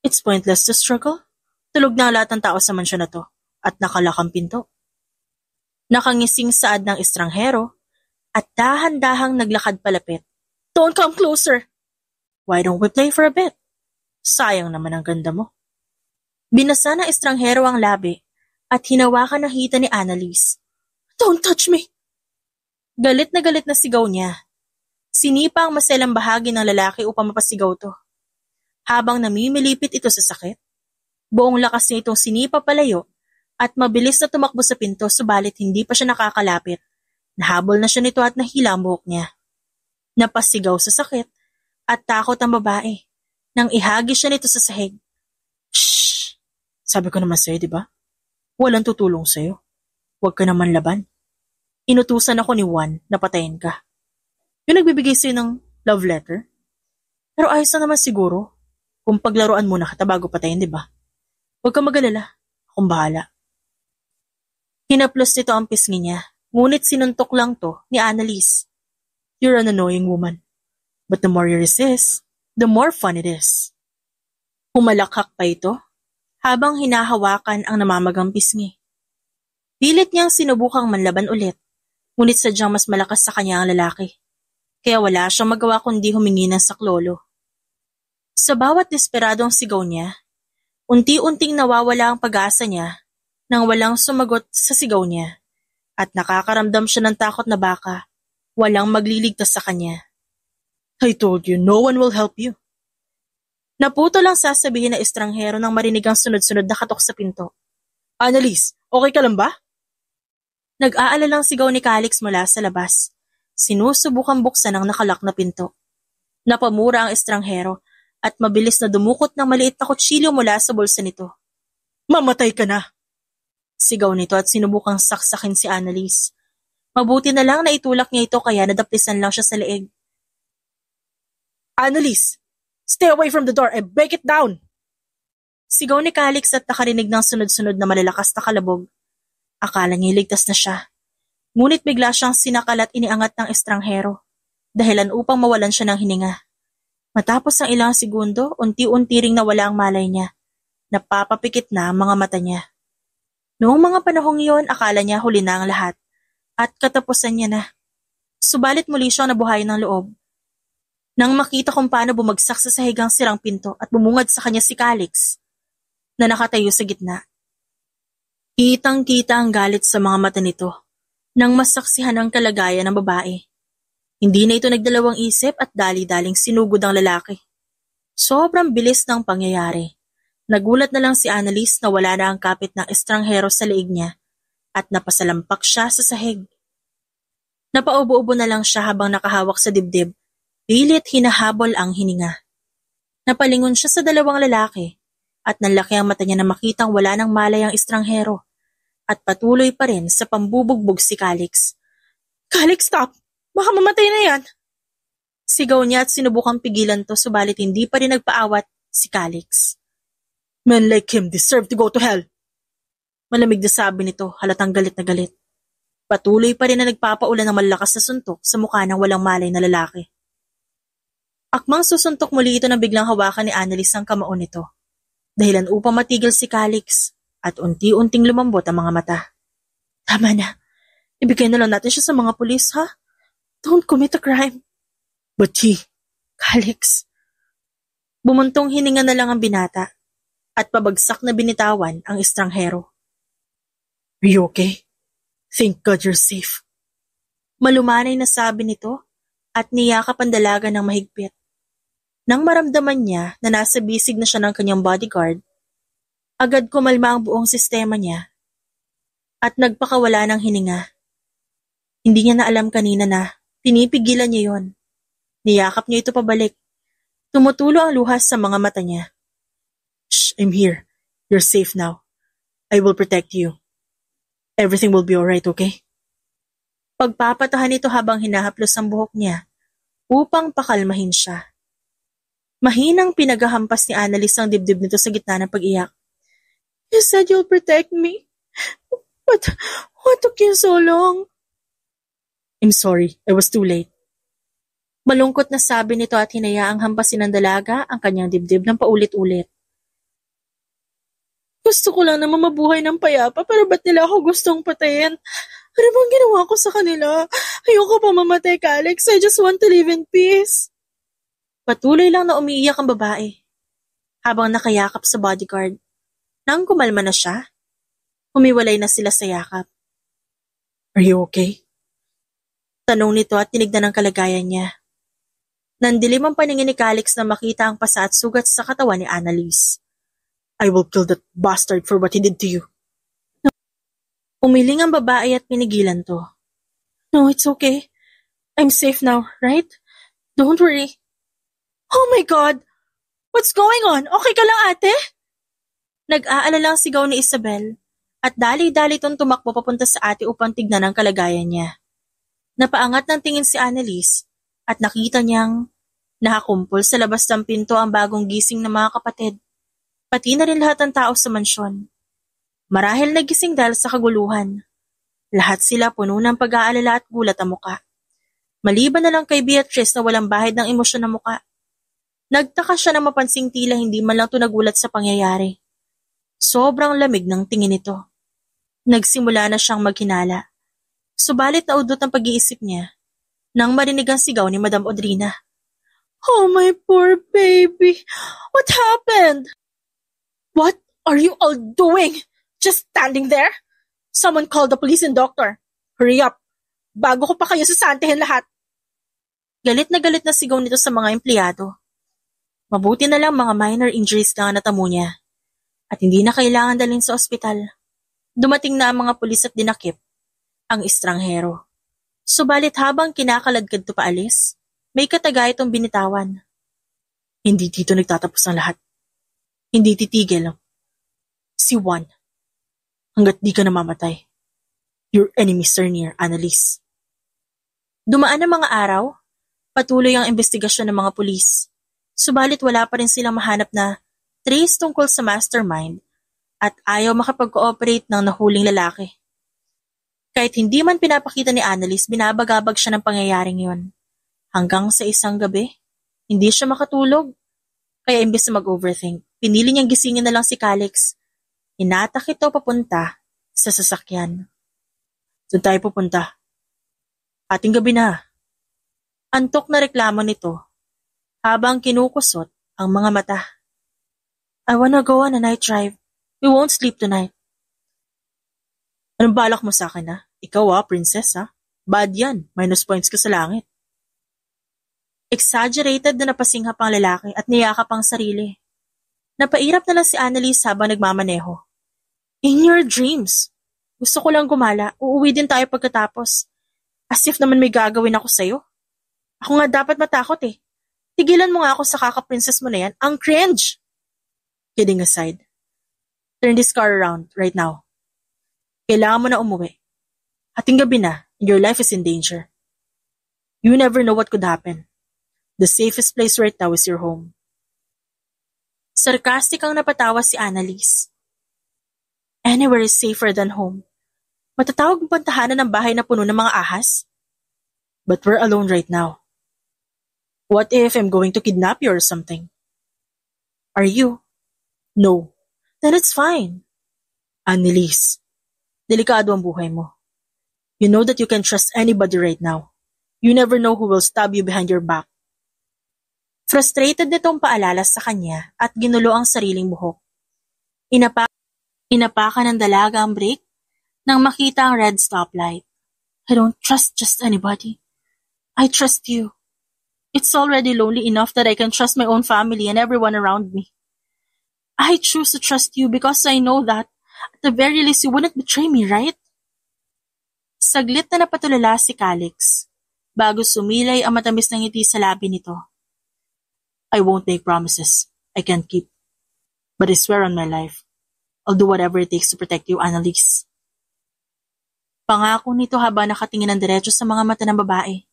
It's pointless to struggle. Tulog na ang lahat ng tao sa mansyon na to at nakalakang pinto. Nakangising saad ng estranghero at dahan-dahang naglakad palapit. Don't come closer! Why don't we play for a bit? Sayang naman ang ganda mo. Binasa ng estranghero ang labi at hinawakan ng hita ni Annalise. Don't touch me! Galit na sigaw niya. Sinipa ang maselang bahagi ng lalaki upang mapasigaw to. Habang namimilipit ito sa sakit, buong lakas niya itong sinipa palayo at mabilis na tumakbo sa pinto subalit hindi pa siya nakakalapit. Nahabol na siya nito at nahila ang buhok niya. Napasigaw sa sakit at takot ang babae nang ihagi siya nito sa sahig. Shhh! Sabi ko naman sa'yo, di ba? Walang tutulong sa'yo. Huwag ka naman laban. Inutusan ako ni Juan na patayin ka. Yung nagbibigay sa'yo ng love letter. Pero ayos na naman siguro kung paglaruan muna kita bago patayin, di ba? Huwag ka mag-alala. Akong bahala. Hinaplos nito ang pisngi niya, ngunit sinuntok lang to ni Annalise. You're an annoying woman. But the more you resist, the more fun it is. Humalakhak pa ito habang hinahawakan ang namamagang pisngi. Pilit niyang sinubukang manlaban ulit, ngunit sadyang mas malakas sa kanya ang lalaki. Kaya wala siyang magawa kundi humingi ng saklolo. Sa bawat desperadong sigaw niya, unti-unting nawawala ang pag-asa niya nang walang sumagot sa sigaw niya at nakakaramdam siya ng takot na baka walang magliligtas sa kanya. I told you, no one will help you. Naputo lang sasabihin na estranghero nang marinig ang sunod-sunod na katok sa pinto. Annalise, okay ka lang ba? Nag-aalalang sigaw ni Calix mula sa labas. Sinusubukang buksan ang nakalak na pinto. Napamura ang estranghero at mabilis na dumukot ng maliit na kutsilyo mula sa bulsa nito. Mamatay ka na! Sigaw nito at sinubukang saksakin si Annalise. Mabuti na lang na itulak niya ito kaya nadaplisan lang siya sa leeg. Annalise, stay away from the door and break it down! Sigaw ni Calix at nakarinig ng sunod-sunod na malalakas na kalabog. Akala niya ligtas na siya. Ngunit bigla siyang sinakal at iniangat ng estranghero, dahilan upang mawalan siya ng hininga. Matapos ang ilang segundo, unti-unti ring nawala ang malay niya. Napapapikit na ang mga mata niya. Noong mga panahong iyon, akala niya huli na ang lahat at katapusan niya na. Subalit muli siyang nabuhay ng loob. Nang makita kung paano bumagsak sa sahigang sirang pinto at bumungad sa kanya si Calix, na nakatayo sa gitna. Kitang-kita ang galit sa mga mata nito nang masaksihan ang kalagayan ng babae. Hindi na ito nagdalawang isip at dali-daling sinugod ang lalaki. Sobrang bilis ng pangyayari. Nagulat na lang si Annalise na wala na ang kapit ng estranghero sa leeg niya at napasalampak siya sa sahig. Napaubo-ubo na lang siya habang nakahawak sa dibdib, pilit hinahabol ang hininga. Napalingon siya sa dalawang lalaki at nanlaki ang mata niya na makitang wala ng malay ang estranghero at patuloy pa rin sa pambubugbog si Calix. Calix, stop! Baka mamatay na yan! Sigaw niya at sinubukang pigilan to subalit hindi pa rin nagpaawat si Calix. Men like him deserve to go to hell! Malamig na sabi nito, halatang galit na galit. Patuloy pa rin na nagpapaulan ng malalakas na suntok sa mukha ng walang malay na lalaki. Akmang susuntok muli ito na biglang hawakan ni Annalise ang kamao nito, dahilan upang matigil si Calix at unti-unting lumambot ang mga mata. Tama na, ibigay na lang natin siya sa mga pulis, ha? Don't commit a crime. But Calix. Bumuntong hininga na lang ang binata at pabagsak na binitawan ang estranghero. Are you okay? Thank God you're safe. Malumanay na sabi nito at niyakap ang dalaga ng mahigpit. Nang maramdaman niya na nasa bisig na siya ng kanyang bodyguard, agad kumalma ang buong sistema niya at nagpakawala ng hininga. Hindi niya na alam kanina na pinipigilan niya yon. Niyakap niya ito pabalik. Tumutulo ang luhas sa mga mata niya. Shh, I'm here. You're safe now. I will protect you. Everything will be alright, okay? Pagpapatahan nito habang hinahaplos ang buhok niya upang pakalmahin siya. Mahinang pinaghahampas ni Annalise ang dibdib nito sa gitna ng pag-iyak. You said you'll protect me. But what took you so long? I'm sorry, I was too late. Malungkot na sabi nito at hinayaang hampasin ng dalaga ang kanyang dibdib ng paulit-ulit. Gusto ko lang naman mabuhay ng payapa pero ba't nila ako gustong patayin? Ano bang ginawa ko sa kanila? Ayoko pa mamatay, Alex. I just want to live in peace. Patuloy lang na umiiyak ang babae habang nakayakap sa bodyguard. Nang kumalma na siya, humiwalay na sila sa yakap. Are you okay? Tanong nito at tinignan ang kalagayan niya. Nandilim ang paningin ni Alex na makita ang pasa at sugat sa katawan ni Annalise. I will kill that bastard for what he did to you. Umiling ang babae at pinigilan to. No, it's okay. I'm safe now, right? Don't worry. Oh my God! What's going on? Okay ka lang, ate? Nag-aalala ang sigaw ni Isabel at dali-dali itong tumakbo papunta sa ate upang tignan ang kalagayan niya. Napaangat ng tingin si Annalise at nakita niyang nakakumpol sa labas ng pinto ang bagong gising ng mga kapatid, pati na rin lahat ng tao sa mansyon. Marahil nagising dahil sa kaguluhan. Lahat sila puno ng pag-aalala at gulat ang muka. Maliban na lang kay Beatrice na walang bahid ng emosyon ng muka. Nagtaka siya na mapansing tila hindi man lang ito nagulat sa pangyayari. Sobrang lamig ng tingin nito. Nagsimula na siyang maghinala. Subalit naudot ang pag-iisip niya nang marinig ang sigaw ni Madam Audrina. Oh my poor baby! What happened? What are you all doing? Just standing there? Someone call the police and doctor. Hurry up! Bago ko pa kayo sasantihin lahat. Galit na sigaw nito sa mga empleyado. Mabuti na lang mga minor injuries na natamo niya at hindi na kailangan dalhin sa ospital. Dumating na ang mga pulis at dinakip ang estranghero. Subalit habang kinakaladkad to paalis, may kataga itong binitawan. Hindi dito nagtatapos ang lahat. Hindi titigil. Si Juan. Hanggat di ka namamatay. Your enemies are near, Annalise. Dumaan ang mga araw, patuloy ang investigasyon ng mga pulis. Subalit wala pa rin silang mahanap na trace tungkol sa mastermind at ayaw makapag-cooperate ng nahuling lalaki. Kahit hindi man pinapakita ni Annalise, binabagabag siya ng pangyayaring yon. Hanggang sa isang gabi, hindi siya makatulog. Kaya imbes na mag-overthink, pinili niyang gisingin na lang si Alex. Hinatak ito papunta sa sasakyan. Doon tayo pupunta. Ating gabi na. Antok na reklamo nito habang kinukusot ang mga mata. I wanna go on a night drive. We won't sleep tonight. Anong balak mo sa akin, ha? Ikaw, princess, ha? Bad yan. Minus points ka sa langit. Exaggerated na napasinghap ang lalaki at niyakap ang sarili. Napairap na lang si Annalise habang nagmamaneho. In your dreams. Gusto ko lang gumala. Uuwi din tayo pagkatapos. As if naman may gagawin ako sa'yo. Ako nga dapat matakot eh. Tigilan mo nga ako sa kaka-princess mo na yan. Ang cringe! Kidding aside. Turn this car around right now. Kailangan mo na umuwi. Hating gabi na, and your life is in danger. You never know what could happen. The safest place right now is your home. Sarcastic ang napatawa si Annalise. Anywhere is safer than home. Matatawag mo pantahanan ng bahay na puno ng mga ahas? But we're alone right now. What if I'm going to kidnap you or something? Are you? No. Then it's fine. Annalise, delikado ang buhay mo. You know that you can trust anybody right now. You never know who will stab you behind your back. Frustrated nitong paalala sa kanya at ginulo ang sariling buhok. Inapakan ng dalaga ang brake nang makita ang red stoplight. I don't trust just anybody. I trust you. It's already lonely enough that I can trust my own family and everyone around me. I choose to trust you because I know that, at the very least, you wouldn't betray me, right? Saglit na napatulala si Alex, bago sumilay ang matamis na ngiti sa labi nito. I won't make promises I can't keep, but I swear on my life, I'll do whatever it takes to protect you, Annalise. Pangako nito habang nakatingin ng diretso sa mga mata ng babae.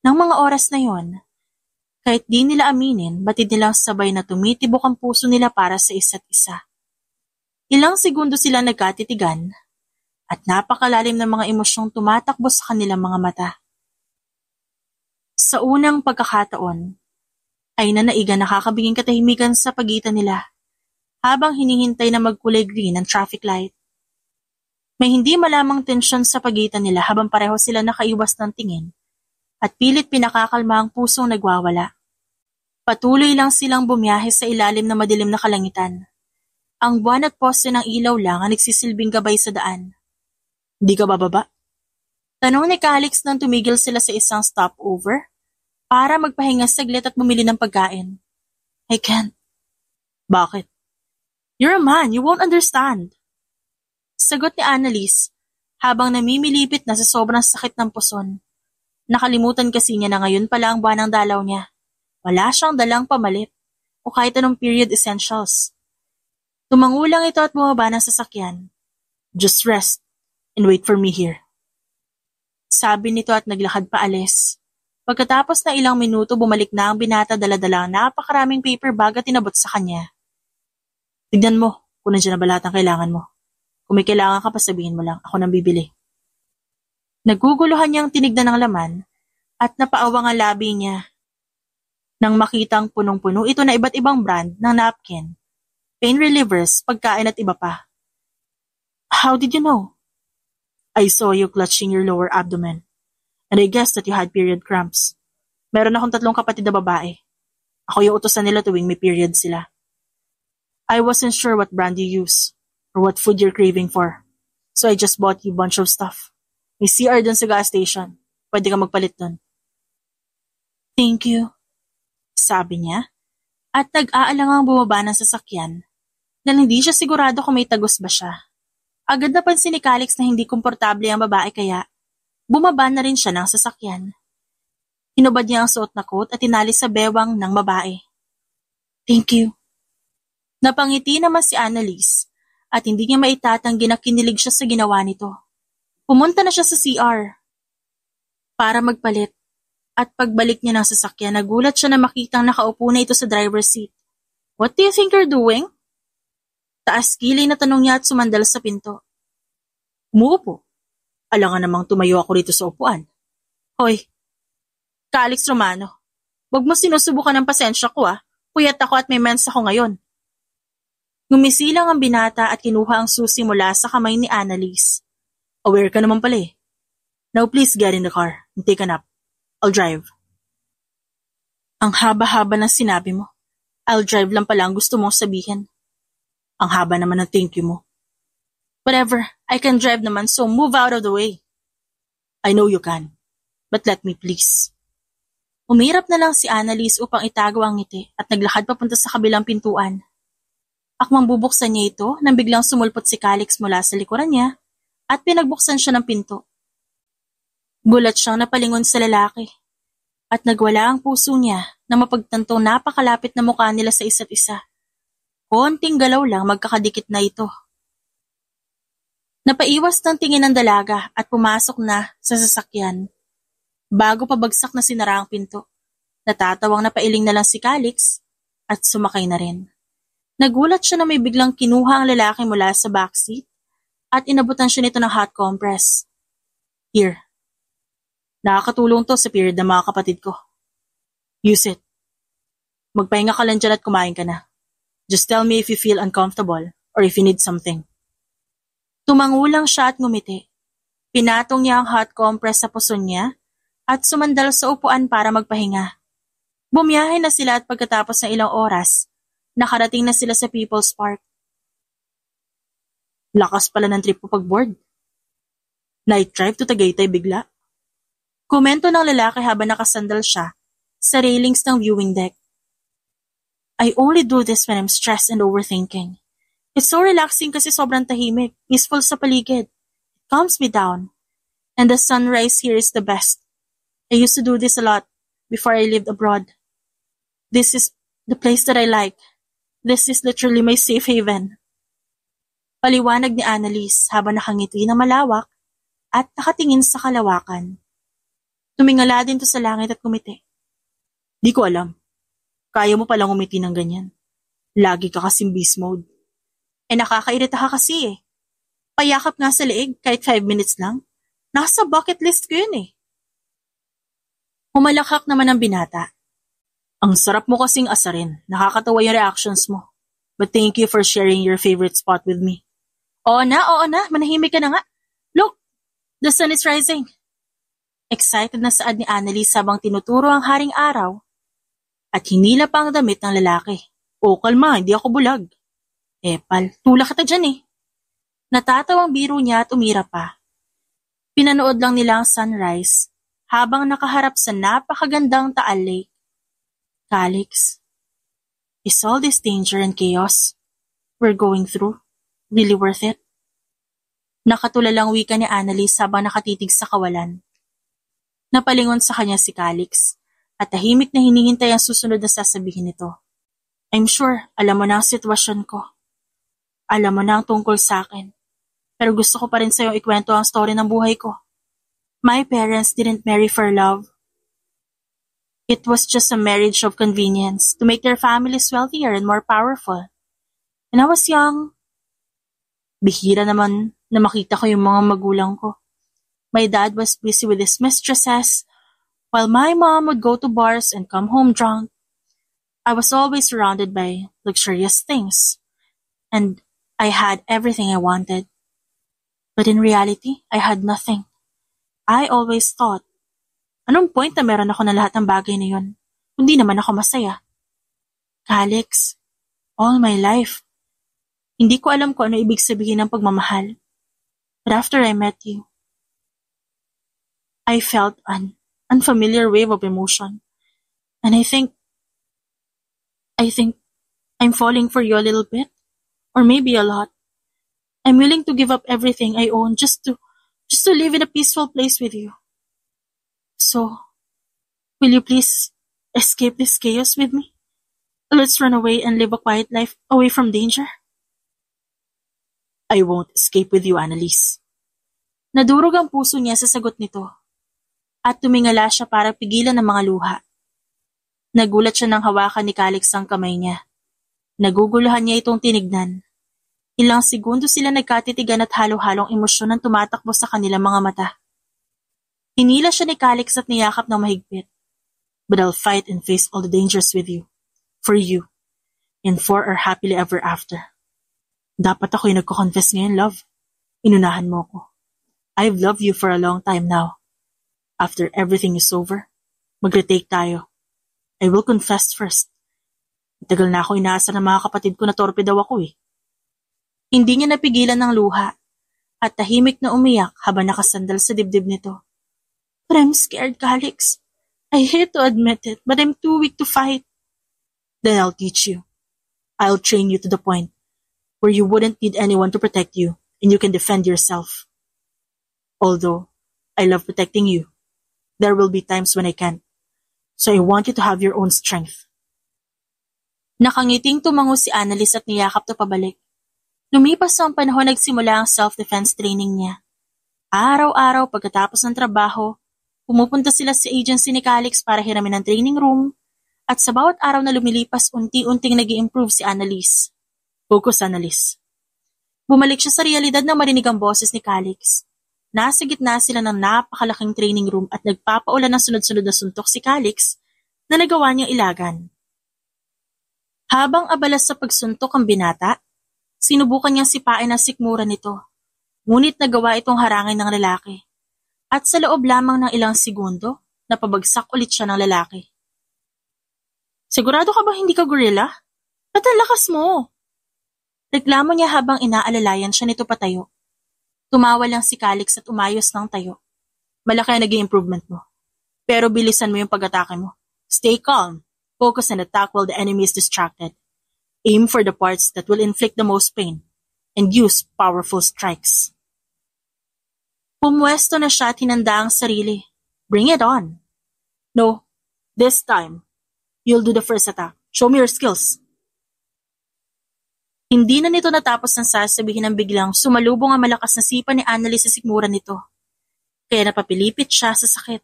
Nang mga oras na yon, Kahit di nila aminin, batid nilang sabay na tumitibok ang puso nila para sa isa't isa. Ilang segundo sila nagkatitigan at napakalalim ng mga emosyong tumatakbo sa kanilang mga mata. Sa unang pagkakataon, ay nanaigan nakakabiging katahimikan sa pagitan nila habang hinihintay na magkulay green ang traffic light. May hindi malamang tensyon sa pagitan nila habang pareho sila nakaiwas ng tingin at pilit pinakakalma ang pusong nagwawala. Patuloy lang silang bumiyahe sa ilalim na madilim na kalangitan. Ang buwan at poste ng ilaw lang ang nagsisilbing gabay sa daan. Di ka bababa? Tanong ni Calix nang tumigil sila sa isang stopover para magpahinga saglit at bumili ng pagkain. I can't. Bakit? You're a man, you won't understand. Sagot ni Annalise habang namimilipit na sa sobrang sakit ng puson. Nakalimutan kasi niya na ngayon pala ang buwan ng dalaw niya. Wala siyang dalang pamalit o kahit anong period essentials. Tumangulang ito at bumaba ng sasakyan. Just rest and wait for me here. Sabi nito at naglakad paalis. Pagkatapos na ilang minuto, bumalik na ang binata dala-dala ang napakaraming paper bag at inabot sa kanya. Tignan mo kung nandiyan na ba lahat ang kailangan mo. Kung may kailangan ka pa sabihin mo lang, ako nang bibili. Naguguluhan niyang tinignan ng laman at napaawang ang labi niya. Nang makitang punong-puno ito na iba't ibang brand ng napkin, pain relievers, pagkain at iba pa. How did you know? I saw you clutching your lower abdomen. And I guessed that you had period cramps. Meron akong 3 kapatid na babae. Ako yung utusan nila tuwing may period sila. I wasn't sure what brand you use or what food you're craving for. So I just bought you a bunch of stuff. May CR dun sa gas station. Pwede ka magpalit dun. Thank you, sabi niya. At nag-aalangang bumaba ng sasakyan dahil hindi siya sigurado kung may tagos ba siya. Agad napansin ni Calix na hindi komportable ang babae kaya bumaba na rin siya ng sasakyan. Hinubad niya ang suot na coat at tinali sa bewang ng babae. Thank you. Napangiti naman si Annalise at hindi niya maitatanggi na kinilig siya sa ginawa nito. Pumunta na siya sa CR para magpalit at pagbalik niya ng sasakyan, nagulat siya na makitang nakaupo na ito sa driver's seat. What do you think you're doing? Taas kilay na tanong niya at sumandal sa pinto. Umuupo. Alangan namang tumayo ako rito sa upuan. Hoy, Calix Romano, wag mo sinusubukan ng pasensya ko ah. Puyat ako at may mens ako ngayon. Ngumisilang ang binata at kinuha ang susi mula sa kamay ni Annalise. Aware ka naman pala eh. Now please get in the car and take a nap. I'll drive. Ang haba-haba ng sinabi mo. I'll drive lang pala ang gusto mong sabihin. Ang haba naman ng thank you mo. Whatever, I can drive naman so move out of the way. I know you can, but let me please. Umirap na lang si Annalise upang itago ang ngiti at naglakad papunta sa kabilang pintuan. Akmang bubuksan niya ito nang biglang sumulpot si Calix mula sa likuran niya at pinagbuksan siya ng pinto. Gulat siyang napalingon sa lalaki at nagwala ang puso niya na mapagtantong napakalapit na mukha nila sa isa't isa. Konting galaw lang magkakadikit na ito. Napaiwas ng tingin ng dalaga at pumasok na sa sasakyan. Bago pabagsak na sinara ang pinto, natatawang napailing na lang si Calix at sumakay na rin. Nagulat siya na may biglang kinuha ang lalaki mula sa backseat at inabutan siya nito ng hot compress. Here. Nakakatulong to sa period ng mga kapatid ko. Use it. Magpahinga ka lang dyan at kumain ka na. Just tell me if you feel uncomfortable or if you need something. Tumangulang siya at ngumiti. Pinatong niya ang hot compress sa puson niya at sumandal sa upuan para magpahinga. Bumiyahe na sila at pagkatapos ng ilang oras, nakarating na sila sa People's Park. Lakas pala ng trip ko pag-board. Night drive to Tagaytay bigla. Komento ng lalaki habang nakasandal siya sa railings ng viewing deck. I only do this when I'm stressed and overthinking. It's so relaxing kasi sobrang tahimik, peaceful sa paligid. It calms me down. And the sunrise here is the best. I used to do this a lot before I lived abroad. This is the place that I like. This is literally my safe haven. Paliwanag ni Annalise habang nakangiti na malawak at nakatingin sa kalawakan. Tumingala din to sa langit at kumiti. Di ko alam. Kaya mo palang umiti ng ganyan. Lagi ka kasing beast mode. Nakakairita ka kasi eh. Payakap nga sa leeg kahit 5 minutes lang. Nasa bucket list ko yun eh. Humalakak naman ang binata. Ang sarap mo kasing asarin. Nakakatawa yung reactions mo. But thank you for sharing your favorite spot with me. Oo na. Manahimik ka na nga. Look, the sun is rising. Excited na saad ni Annalise habang tinuturo ang haring araw at hinila pa ang damit ng lalaki. O kalma, hindi ako bulag. Pal, tulak kita dyan eh. Natatawang biro niya at umira pa. Pinanood lang nila ang sunrise habang nakaharap sa napakagandang Taal Lake. Calix, is all this danger and chaos we're going through really worth it? Nakatulalang wika ni Annalise habang nakatitig sa kawalan. Napalingon sa kanya si Calix at tahimik na hinihintay ang susunod na sasabihin nito. I'm sure alam mo na ang sitwasyon ko. Alam mo na ang tungkol sa akin. Pero gusto ko pa rin sa'yo ikwento ang story ng buhay ko. My parents didn't marry for love. It was just a marriage of convenience to make their families wealthier and more powerful. When I was young, bihira naman na makita ko yung mga magulang ko. My dad was busy with his mistresses, while my mom would go to bars and come home drunk. I was always surrounded by luxurious things, and I had everything I wanted. But in reality, I had nothing. I always thought, anong point na meron ako na lahat ng bagay na yun? Hindi naman ako masaya. Calix, all my life, hindi ko alam kung ano ibig sabihin ng pagmamahal. But after I met you, I felt an unfamiliar wave of emotion. And I think I'm falling for you a little bit, or maybe a lot. I'm willing to give up everything I own just to live in a peaceful place with you. So, will you please escape this chaos with me? Let's run away and live a quiet life away from danger. I won't escape with you, Annalise. Nadurog ang puso niya sa sagot nito. At tumingala siya para pigilan ang mga luha. Nagulat siya nang hawakan ni Calix ang kamay niya. Naguguluhan niya itong tinignan. Ilang segundo sila nagkatitigan at halo-halong emosyon ang tumatakbo sa kanilang mga mata. Hinila siya ni Calix at niyakap ng mahigpit. But I'll fight and face all the dangers with you. For you. And for our happily ever after. Dapat ako'y nagko-confess ngayon, love. Inunahan mo ko. I've loved you for a long time now. After everything is over, mag-retake tayo. I will confess first. Matagal na ako inaasar ng mga kapatid ko na torpe daw ako eh. Hindi niya napigilan ng luha at tahimik na umiyak habang nakasandal sa dibdib nito. But I'm scared, Calix. I hate to admit it, but I'm too weak to fight. Then I'll teach you. I'll train you to the point where you wouldn't need anyone to protect you and you can defend yourself. Although I love protecting you, there will be times when I can't. So I want you to have your own strength. Nakangiting tumango si Annalise at niyakap to pabalik. Lumipas ang panahon nagsimula ang self-defense training niya. Araw-araw pagkatapos ng trabaho, pumupunta sila sa agency ni Calix para hiramin ang training room at sa bawat araw na lumilipas unti-unting nag-i-improve si Annalise. Focus, Annalise. Bumalik siya sa realidad nang marinig ang boses ni Calix. Nasa gitna sila ng napakalaking training room at nagpapaulan ng sunod-sunod na suntok si Calix na nagawa niyang ilagan. Habang abala sa pagsuntok ang binata, sinubukan niyang sipain ang sikmura nito. Ngunit nagawa itong harangin ng lalaki. At sa loob lamang ng ilang segundo, napabagsak ulit siya ng lalaki. Sigurado ka ba hindi ka gorilla? Ba't ang lakas mo? Reklamo niya habang inaalalayan siya nito patayo. Tumawa lang si Calix at umayos ng tayo. Malaki ang naging improvement mo. Pero bilisan mo yung pag-atake mo. Stay calm. Focus and attack while the enemy is distracted. Aim for the parts that will inflict the most pain. And use powerful strikes. Pumwesto na siya at hinanda ang sarili. Bring it on. No, this time, you'll do the first attack. Show me your skills. Hindi na nito natapos ang sasabihin ng biglang sumalubong ang malakas na sipa ni Annalise sa sikmura nito. Kaya napapilipit siya sa sakit.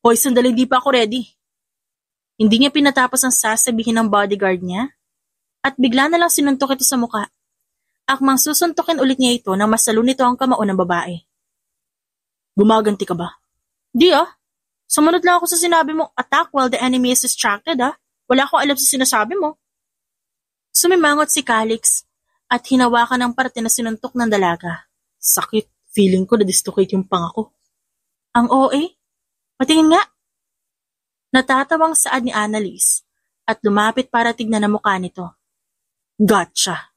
Hoy, sandali, di pa ako ready. Hindi niya pinatapos ang sasabihin ng bodyguard niya at bigla na lang sinuntok ito sa muka. Akmang susuntukin ulit niya ito nang masalo nito ang kamao ng babae. Gumaganti ka ba? Di Sumunod lang ako sa sinabi mong attack while the enemy is distracted Wala akong alam sa sinasabi mo. Sumimangot si Calix at hinawakan ang parte na sinuntok ng dalaga. Sakit, feeling ko na-dislocate yung pangako. Ang OA? Patingin nga. Natatawang saad ni Annalise at lumapit para tignan ang mukha nito. Gotcha.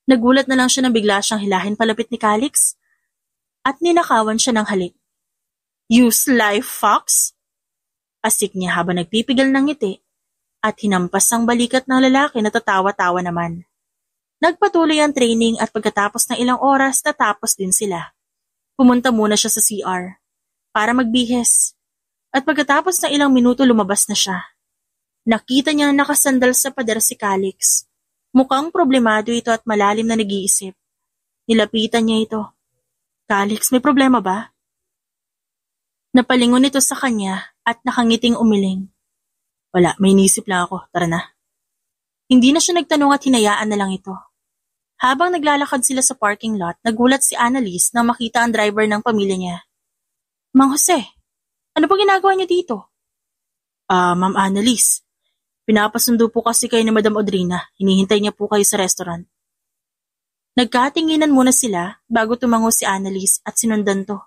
Nagulat na lang siya nang bigla siyang hilahin palapit ni Calix at ninakawan siya ng halik. You sly fox! Asik niya habang nagpipigal ng ngiti at hinampas ang balikat ng lalaki na tatawa-tawa naman. Nagpatuloy ang training at pagkatapos ng ilang oras natapos din sila. Pumunta muna siya sa CR para magbihis at pagkatapos ng ilang minuto lumabas na siya. Nakita niya nakasandal sa pader si Calix. Mukhang problemado ito at malalim na nag-iisip. Nilapitan niya ito. Calix, may problema ba? Napalingon ito sa kanya at nakangiting umiling. Wala, may inisip lang ako. Tara na. Hindi na siya nagtanong at hinayaan na lang ito. Habang naglalakad sila sa parking lot, nagulat si Annalise nang makita ang driver ng pamilya niya. Mang Jose, ano ba ginagawa niyo dito? Ma'am Annalise, pinapasundo po kasi kayo ni Madam Audrina. Hinihintay niya po kayo sa restaurant. Nagkatinginan muna sila bago tumango si Annalise at sinundan to.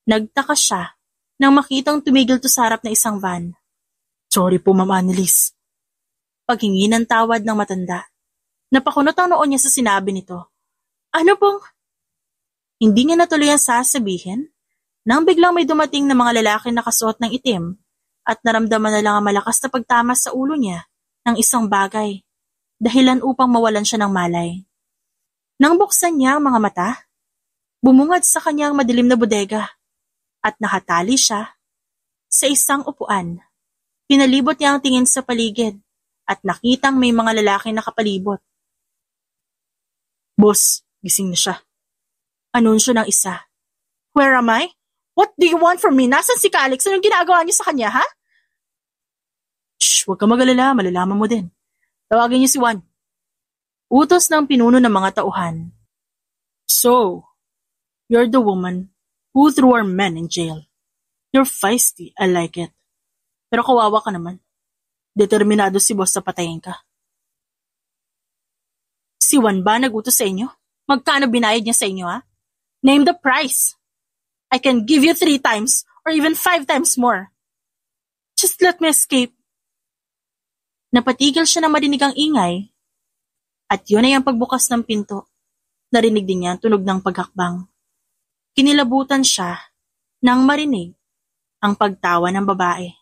Nagtaka siya nang makitang tumigil to sa harap na isang van. Sorry po, Ma'am Annalise. Paghingi ng tawad ng matanda. Napakunot ang noon niya sa sinabi nito. Ano pong? Hindi niya natuloy ang sasabihin nang biglang may dumating na mga lalaki nakasuot ng itim at naramdaman na lang ang malakas na pagtamas sa ulo niya ng isang bagay, dahilan upang mawalan siya ng malay. Nang buksan niya ang mga mata, bumungad sa kanyang madilim na bodega at nakatali siya sa isang upuan. Pinalibot niya ang tingin sa paligid at nakitang may mga lalaki nakapalibot. Boss, gising na siya. Anunsyo ng isa. Where am I? What do you want from me? Nasaan si Calix? Anong ginagawa niyo sa kanya, ha? Shh, huwag ka magalala. Malalaman mo din. Tawagin niyo si Juan. Utos ng pinuno ng mga tauhan. So, you're the woman who threw our men in jail. You're feisty. I like it. Pero kawawa ka naman. Determinado si boss sa patayin ka. Si Juan ba nagutos sa inyo? Magkano binayad niya sa inyo, ha? Name the price. I can give you 3 times or even 5 times more. Just let me escape. Napatigil siya na marinig ang ingay at yun ay ang pagbukas ng pinto. Narinig din niya ang tunog ng paghakbang. Kinilabutan siya nang marinig ang pagtawa ng babae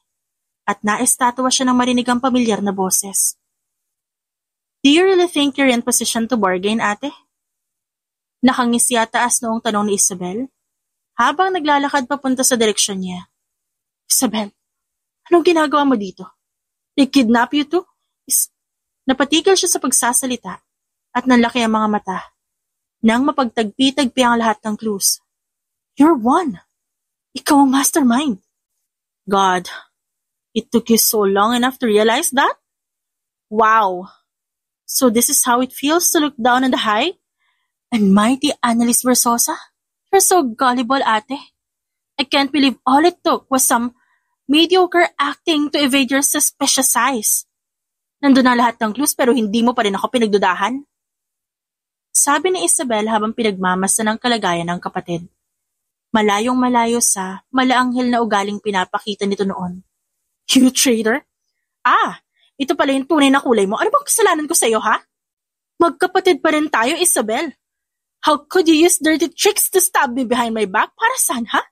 at naestatwa siya nang marinig ang pamilyar na boses. Do you really think you're in position to bargain, ate? Nakangisi at taas noong tanong ni Isabel habang naglalakad papunta sa direksyon niya. Isabel, anong ginagawa mo dito? They kidnap you too? Napatigil siya sa pagsasalita at nanlaki ang mga mata nang mapagtagpi-tagpi ang lahat ng clues. You're one. Ikaw ang mastermind. God, it took you so long enough to realize that? Wow. So this is how it feels to look down on the high and mighty Annalise Versosa? You're so gullible, ate. I can't believe all it took was some mediocre acting to evade your suspicious eyes. Nandun na lahat ng clues pero hindi mo pa rin ako pinagdudahan. Sabi ni Isabel habang pinagmamasa ng kalagayan ng kapatid. Malayong malayo sa malaanghel na ugaling pinapakita nito noon. You traitor? Ito pala yung tunay na kulay mo. Ano bang kasalanan ko sa'yo, ha? Magkapatid pa rin tayo, Isabel. How could you use dirty tricks to stab me behind my back? Para saan, ha?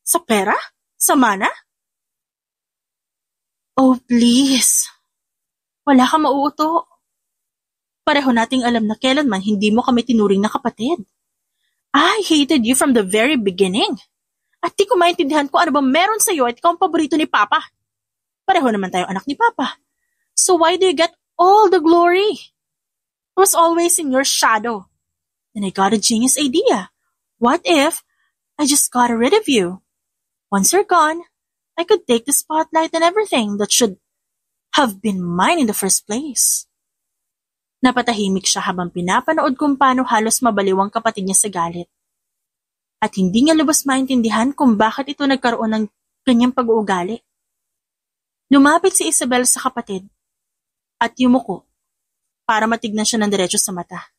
Sa pera? Sa mana? Oh, please. Wala ka mauuto. Pareho nating alam na kailanman hindi mo kami tinuring na kapatid. I hated you from the very beginning. At di ko maintindihan kung ano ba meron sa'yo at ikaw ang paborito ni Papa. Pareho naman tayo anak ni Papa. So why do you get all the glory? It was always in your shadow. Then I got a genius idea. What if I just got rid of you? Once you're gone, I could take the spotlight and everything that should have been mine in the first place. Napatahimik siya habang pinapanood kung paano halos mabaliw ang kapatid niya sa galit. At hindi niya lubos maintindihan kung bakit ito nagkaroon ng ganyang pag-uugali. Lumapit si Isabel sa kapatid at yumuko para matignan siya ng diretso sa mata.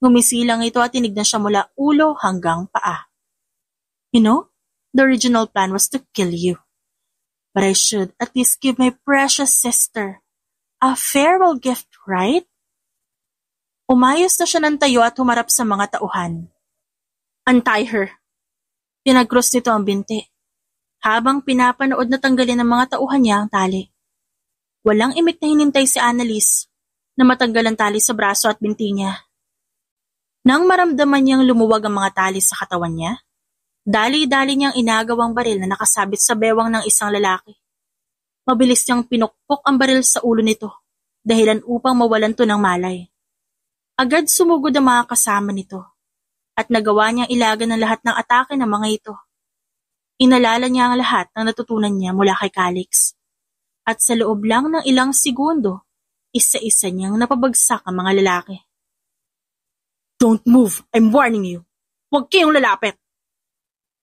Ngumisilang ito at tinignan siya mula ulo hanggang paa. You know, the original plan was to kill you. But I should at least give my precious sister a farewell gift, right? Umayos na siya ng tayo at humarap sa mga tauhan. Untie her. Pinag-cross nito ang binti, habang pinapanood na tanggalin ng mga tauhan niya ang tali. Walang imik na hinintay si Annalise na matanggal ang tali sa braso at binti niya. Nang maramdaman niyang lumuwag ang mga tali sa katawan niya, dali-dali niyang inagawang baril na nakasabit sa bewang ng isang lalaki. Mabilis niyang pinukpok ang baril sa ulo nito, dahilan upang mawalan to ng malay. Agad sumugod ang mga kasama nito, at nagawa niyang ilagan ng lahat ng atake ng mga ito. Inalala niya ang lahat ng natutunan niya mula kay Calix. At sa loob lang ng ilang segundo, isa-isa niyang napabagsak ang mga lalaki. Don't move! I'm warning you! Huwag kayong lalapit!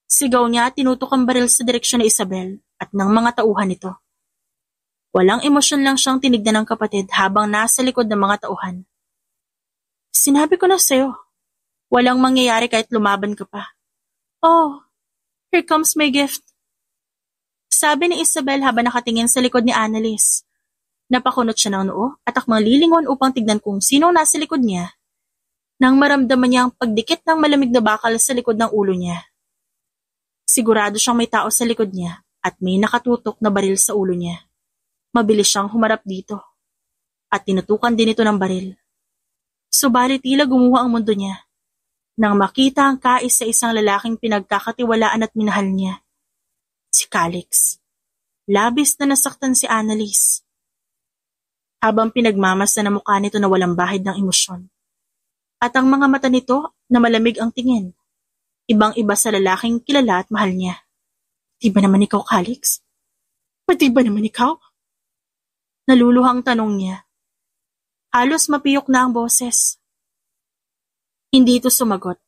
Sigaw niya at tinutok ang baril sa direksyon ni Isabel at ng mga tauhan nito. Walang emosyon lang siyang tinignan ng kapatid habang nasa likod ng mga tauhan. Sinabi ko na sa'yo, walang mangyayari kahit lumaban ka pa. Oh, here comes my gift. Sabi ni Isabel habang nakatingin sa likod ni Annalise. Napakunot siya ng noo at akmang lilingon upang tignan kung sino nasa likod niya. Nang maramdaman niya ang pagdikit ng malamig na bakal sa likod ng ulo niya. Sigurado siyang may tao sa likod niya at may nakatutok na baril sa ulo niya. Mabilis siyang humarap dito at tinutukan din ito ng baril. Subalit tila gumuho ang mundo niya nang makita ang kaisa-isang lalaking pinagkakatiwalaan at minahal niya. Si Calix. Labis na nasaktan si Annalise. Habang pinagmamasdan ang mukha nito na walang bahid ng emosyon. At ang mga mata nito na malamig ang tingin. Ibang-iba sa lalaking kilala at mahal niya. Di ba naman ikaw, Calix? Pati ba naman ikaw? Naluluhang tanong niya. Halos mapiyok na ang boses. Hindi ito sumagot.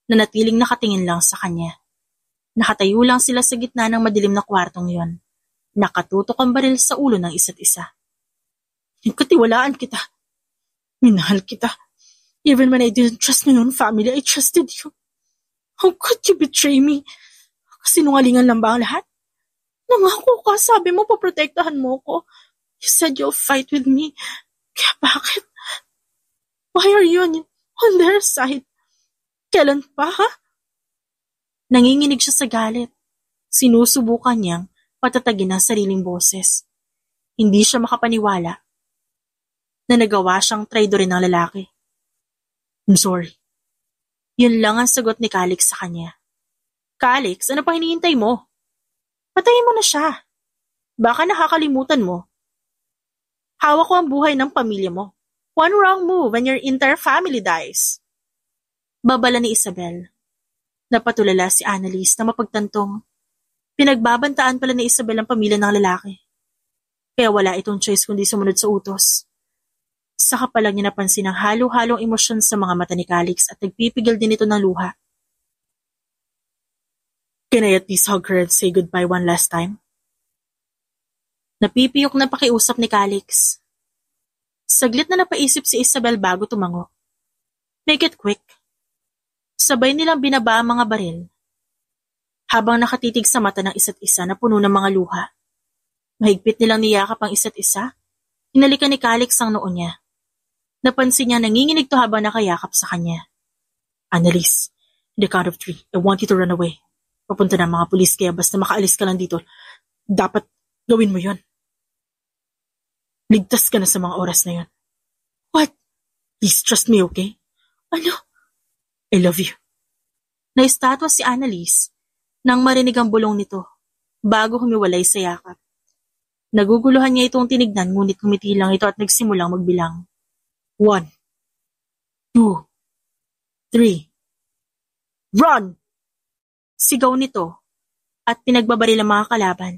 Nanatiling nakatingin lang sa kanya. Nakatayo lang sila sa gitna ng madilim na kwartong yon. Nakatutok ang baril sa ulo ng isa't isa. Katiwalaan kita. Minahal kita. Even when I didn't trust my own family, I trusted you. How could you betray me? Kasinungalingan lang ba ang lahat? Nangako ka, sabi mo poprotektahan mo ko. You said you'll fight with me. Kaya bakit? Why are you on their side? Kailan pa, ha? Nanginginig siya sa galit. Sinusubukan niyang patatagin ang sariling boses. Hindi siya makapaniwala na nagawa siyang traidorin ng lalaki. I'm sorry. Yun lang ang sagot ni Calix sa kanya. Calix, ano pa hinihintay mo? Patayin mo na siya. Baka nakakalimutan mo. Hawak ko ang buhay ng pamilya mo. One wrong move and your entire family dies. Babala ni Isabel. Napatulala si Annalise na mapagtantong. Pinagbabantaan pala ni Isabel ang pamilya ng lalaki. Kaya wala itong choice kundi sumunod sa utos. Saka pa lang niya napansin ang halo-halong emosyon sa mga mata ni Calix at nagpipigil din ito ng luha. Can I at least hug her and say goodbye one last time? Napipiyok na pakiusap ni Calix. Saglit na napaisip si Isabel bago tumango. Make it quick. Sabay nilang binaba ang mga baril. Habang nakatitig sa mata ng isa't isa na puno ng mga luha. Mahigpit nilang niyakap ang isa't isa. Hinalikan ni Calix ang noo niya. Napansin niya nanginginig to habang nakayakap sa kanya. Annalise, in the count of 3, I want you to run away. Papunta na ang mga pulis kaya basta makaalis ka lang dito. Dapat gawin mo yon. Ligtas ka na sa mga oras na yon. What? Please trust me, okay? Ano? I love you. Naistatwa si Annalise nang marinig ang bulong nito bago humiwalay sa yakap. Naguguluhan niya itong tinignan ngunit kumiti lang ito at nagsimulang magbilang. 1, 2, 3. Run! Sigaw nito at pinagbabaril ang mga kalaban.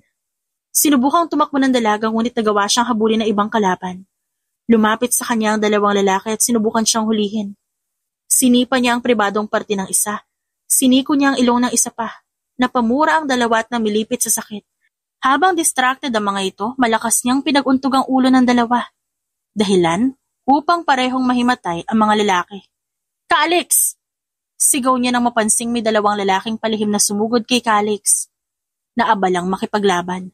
Sinubukang tumakbo ng dalaga ngunit nagawa siyang habulin ng ibang kalaban. Lumapit sa kanya ang dalawang lalaki at sinubukan siyang hulihin. Sinipa niya ang pribadong parte ng isa. Siniko niya ang ilong ng isa pa. Napamura ang dalawa at namilipit sa sakit. Habang distracted ang mga ito, malakas niyang pinag-untog ang ulo ng dalawa. Dahilan upang parehong mahimatay ang mga lalaki. "Calix!" Sigaw niya nang mapansing may dalawang lalaking palihim na sumugod kay Calix. Naabalang makipaglaban.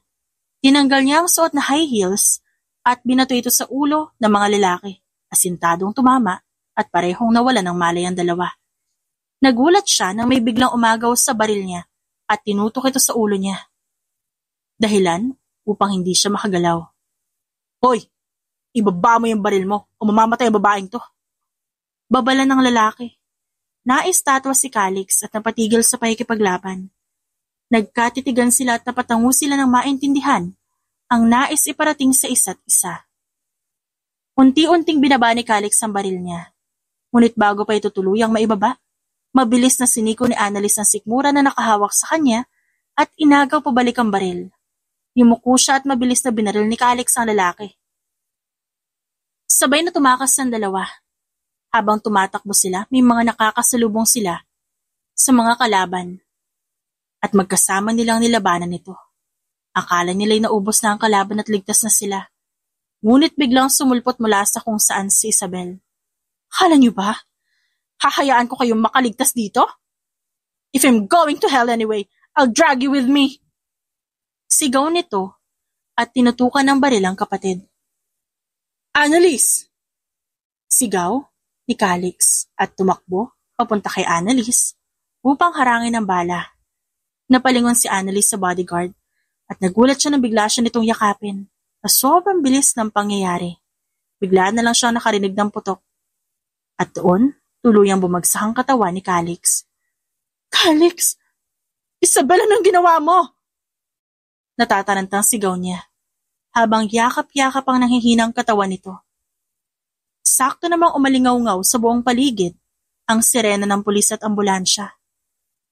Tinanggal niya ang suot na high heels at binato ito sa ulo ng mga lalaki. Asintadong tumama at parehong nawala ng malay ang dalawa. Nagulat siya nang may biglang umagaw sa baril niya at tinutok ito sa ulo niya. Dahilan upang hindi siya makagalaw. "Hoy! Ibaba mo yung baril mo o mamamatay ang babaeng to." Babala ng lalaki. Naistatwa si Calix at napatigil sa pakikipaglaban. Nagkatitigan sila at napatango sila ng maintindihan ang nais iparating sa isa't isa. Unti-unting binaba ni Calix ang baril niya. Ngunit bago pa ito tuluyang maibaba, mabilis na siniko ni Annalise ang sikmura na nakahawak sa kanya at inagaw pabalik ang baril. Yumuko siya at mabilis na binaril ni Calix ang lalaki. Sabay na tumakas ang dalawa. Habang tumatakbo sila, may mga nakakasalubong sila sa mga kalaban at magkasama nilang nilabanan ito. Akala nila'y naubos na ang kalaban at ligtas na sila. Ngunit biglang sumulpot mula sa kung saan si Isabel. "Akala niyo ba? Hahayaan ko kayong makaligtas dito? If I'm going to hell anyway, I'll drag you with me." Sigaw nito at tinutukan ng baril ang kapatid. "Annalise!" Sigaw ni Calix at tumakbo papunta kay Annalise upang harangin ang bala. Napalingon si Annalise sa bodyguard at nagulat siya nang bigla siya nitong yakapin na sobrang bilis ng pangyayari. Bigla na lang siya nakarinig ng putok. At doon, tuluyang bumagsak ang katawan ni Calix. "Calix! Isabel, anong ginawa mo?" Natatarantang sigaw niya, habang yakap-yakap ang nanghihinang katawan nito. Sakto namang umalingaw-ngaw sa buong paligid ang sirena ng pulis at ambulansya.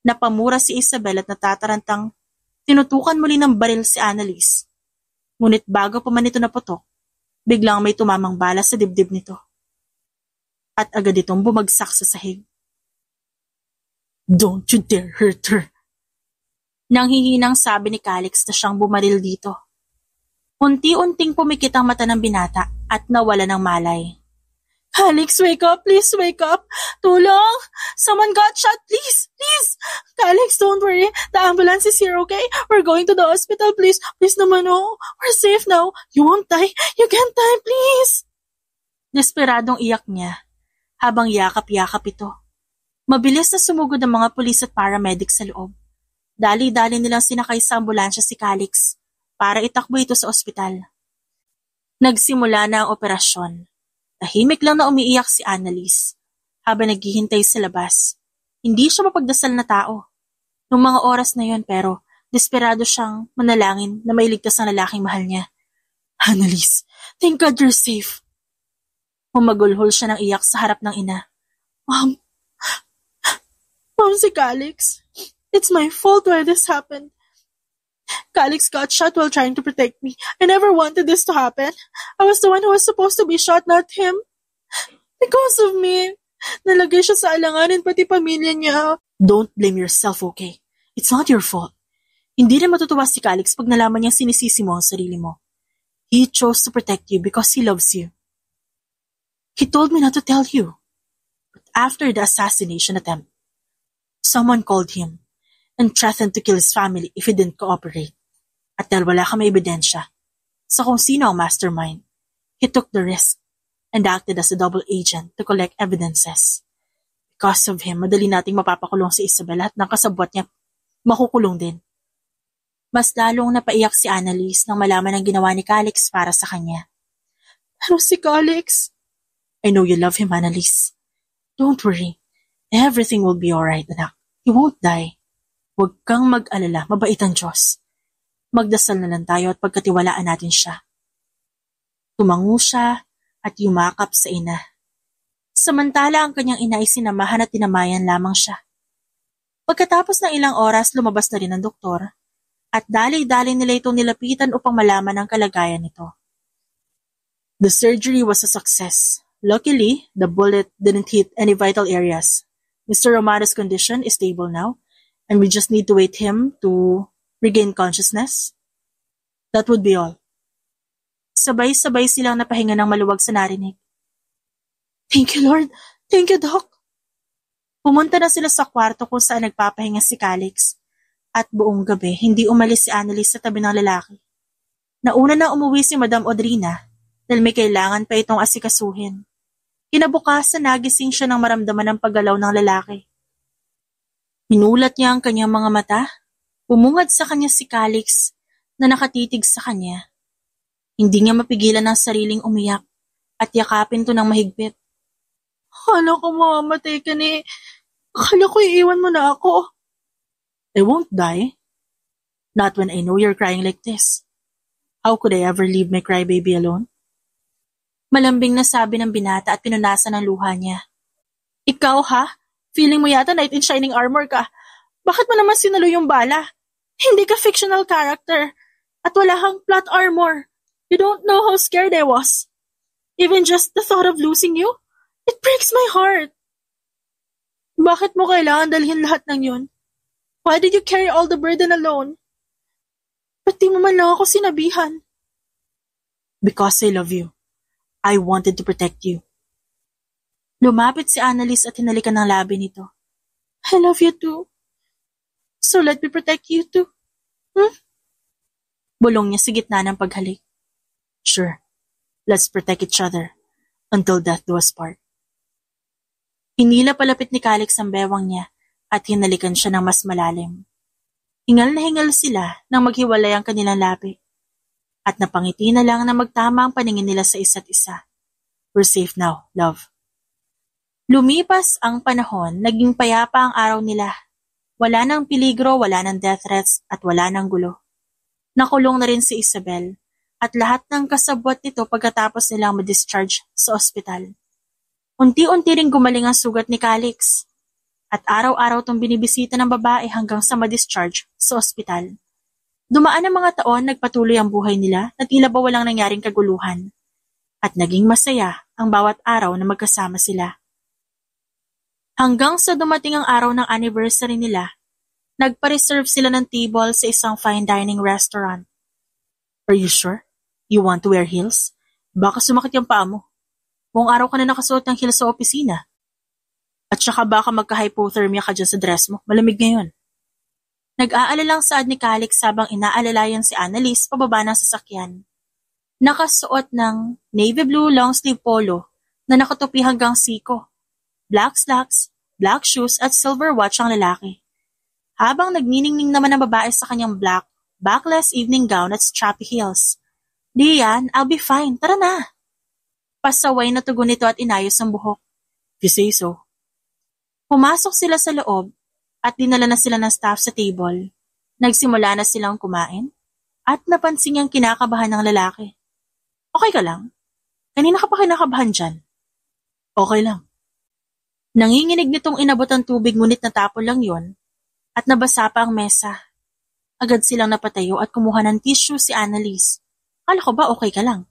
Napamura si Isabel at natatarantang tinutukan muli ng baril si Annalise. Ngunit bago pa man ito naputok, biglang may tumamang bala sa dibdib nito. At agad itong bumagsak sa sahig. "Don't you dare hurt her!" Nanghihinang sabi ni Calix na siyang bumaril dito. Unti-unting pumikit ang mata ng binata at nawala ng malay. "Calix, wake up! Please wake up! Tulong! Someone got shot! Please! Please! Calix, don't worry. The ambulance is here, okay? We're going to the hospital, please. Please naman, oh. We're safe now. You won't die. You can't die, please!" Desperadong iyak niya habang yakap-yakap ito. Mabilis na sumugod ang mga pulis at paramedics sa loob. Dali-dali nilang sinakay sa ambulansya si Calix para itakbo ito sa ospital. Nagsimula na ang operasyon. Tahimik lang na umiiyak si Annalise habang naghihintay sa labas. Hindi siya mapagdasal na tao noong mga oras na yon, pero desperado siyang manalangin na mailigtas ang lalaking mahal niya. "Annalise, thank God you're safe." Humagulhol siya ng iyak sa harap ng ina. Mom, si Calix. It's my fault why this happened. Calix got shot while trying to protect me. I never wanted this to happen. I was the one who was supposed to be shot, not him. Because of me, nalagay siya sa alanganin pati pamilya niya. Don't blame yourself, okay? It's not your fault. Hindi rin matutuwa si Calix pag nalaman niyang sinisisi mo ang sarili mo. He chose to protect you because he loves you. He told me not to tell you. But after the assassination attempt, someone called him and threatened to kill his family if he didn't cooperate. At dahil wala kang may ebidensya sa kung sino ang mastermind, he took the risk and acted as a double agent to collect evidences. Because of him, madali nating mapapakulong si Isabel at ng kasabwat niya makukulong din. Mas lalong napaiyak si Annalise nang malaman ang ginawa ni Calix para sa kanya. Pero si Calix? I know you love him, Annalise. Don't worry. Everything will be alright, anak. He won't die. Huwag kang mag-alala, mabait ang Diyos. Magdasal na lang tayo at pagkatiwalaan natin siya. Tumango siya at yumakap sa ina. Samantala ang kanyang ina ay sinamahan at tinamayan lamang siya. Pagkatapos ng ilang oras, lumabas na rin ang doktor at dali-dali nila itong nilapitan upang malaman ang kalagayan nito. The surgery was a success. Luckily, the bullet didn't hit any vital areas. Mr. Romano's condition is stable now, and we just need to wait him to regain consciousness. That would be all. Sabay-sabay silang napahinga ng maluwag sa narinig. Thank you, Lord. Thank you, Doc. Pumunta na sila sa kwarto kung saan nagpapahinga si Calix. At buong gabi, hindi umalis si Annalise sa tabi ng lalaki. Nauna na umuwi si Madam Audrina dahil may kailangan pa itong asikasuhin. Kinabukasan nagising siya nang maramdaman ang paggalaw ng lalaki. Hinulat niya ang kanyang mga mata. Umungad sa kanya si Calix na nakatitig sa kanya. Hindi niya mapigilan ang sariling umiyak at yakapin to ng mahigpit. Akala ko mamamatay ka ni... Akala ko iiwan mo na ako. I won't die. Not when I know you're crying like this. How could I ever leave my crybaby alone? Malambing na sabi ng binata at pinunasan ng luha niya. Ikaw ha? Feeling mo yata knight in shining armor ka. Bakit mo naman sinalo yung bala? Hindi ka fictional character. At wala kang plot armor. You don't know how scared I was. Even just the thought of losing you, it breaks my heart. Bakit mo kailangan dalhin lahat ng yun? Why did you carry all the burden alone? Ba't di mo man lang ako sinabihan? Because I love you. I wanted to protect you. Lumapit si Annalise at hinalikan ng labi nito. I love you too. So let me protect you too. Bulong niya sa gitna ng paghalik. Sure, let's protect each other until death do us part. Hinila palapit ni Calix ang bewang niya at hinalikan siya ng mas malalim. Hingal na hingal sila nang maghiwalay ang kanilang labi. At napangiti na lang na magtama ang paningin nila sa isa't isa. We're safe now, love. Lumipas ang panahon, naging payapa ang araw nila. Wala nang peligro, wala nang death threats at wala nang gulo. Nakulong na rin si Isabel at lahat ng kasabwat nito pagkatapos nilang ma-discharge sa ospital. Unti-unti ring gumaling ang sugat ni Calix at araw-araw itong binibisita ng babae hanggang sa ma-discharge sa ospital. Dumaan ang mga taon, nagpatuloy ang buhay nila na tila ba walang nangyaring kaguluhan at naging masaya ang bawat araw na magkasama sila. Hanggang sa dumating ang araw ng anniversary nila, nagpa-reserve sila ng table sa isang fine dining restaurant. Are you sure? You want to wear heels? Baka sumakit yung paa mo. Buong araw ka na nakasuot ng heels sa opisina. At saka baka magka-hypothermia ka dyan sa dress mo. Malamig ngayon. Nag-aalalang saad ni Calix habang inaalalayan si Annalise pababa ng sasakyan. Nakasuot ng navy blue long sleeve polo na nakatupi hanggang siko. Black slacks, black shoes at silver watch ang lalaki. Habang nagniningning naman ang babae sa kanyang black, backless evening gown at strappy heels. Diyan, I'll be fine. Tara na. Pasaway na tugon nito at inayos ang buhok. If you say so. Pumasok sila sa loob at dinala na sila ng staff sa table. Nagsimula na silang kumain at napansin niyang kinakabahan ng lalaki. Okay ka lang? Kanina ka pa kinakabahan dyan? Okay lang. Nanginginig nitong inabot ang tubig ngunit natapon lang yon at nabasa pa ang mesa. Agad silang napatayo at kumuha ng tissue si Annalise. Akala ko ba okay ka lang?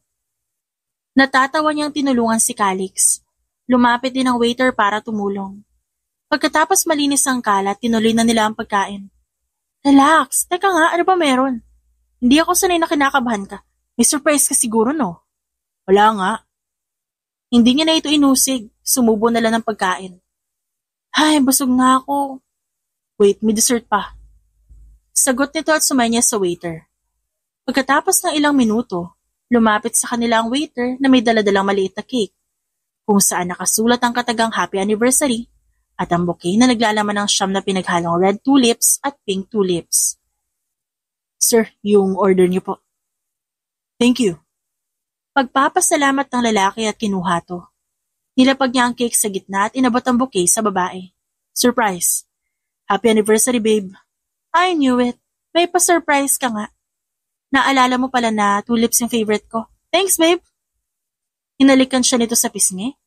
Natatawa niyang tinulungan si Calix. Lumapit din ang waiter para tumulong. Pagkatapos malinis ang kalat, tinuloy na nila ang pagkain. Relax, teka nga, ano ba meron? Hindi ako sanay na kinakabahan ka. May surprise ka siguro, no? Wala nga. Hindi niya na ito inusig. Sumubo na lang ng pagkain. Ay, busog na ako. Wait, may dessert pa. Sagot nito at sumay niya sa waiter. Pagkatapos ng ilang minuto, lumapit sa kanila ang waiter na may daladalang maliit na cake, kung saan nakasulat ang katagang happy anniversary at ang bouquet na naglalaman ng siyam na pinaghalong red tulips at pink tulips. Sir, yung order niyo po. Thank you. Pagpapasalamat ng lalaki at kinuha to. Nilapag niya ang cake sa gitna at inabot ang bouquet sa babae. Surprise. Happy anniversary, babe. I knew it. May pa-surprise ka nga. Naalala mo pala na tulips yung favorite ko. Thanks, babe. Hinalikan siya nito sa pisngi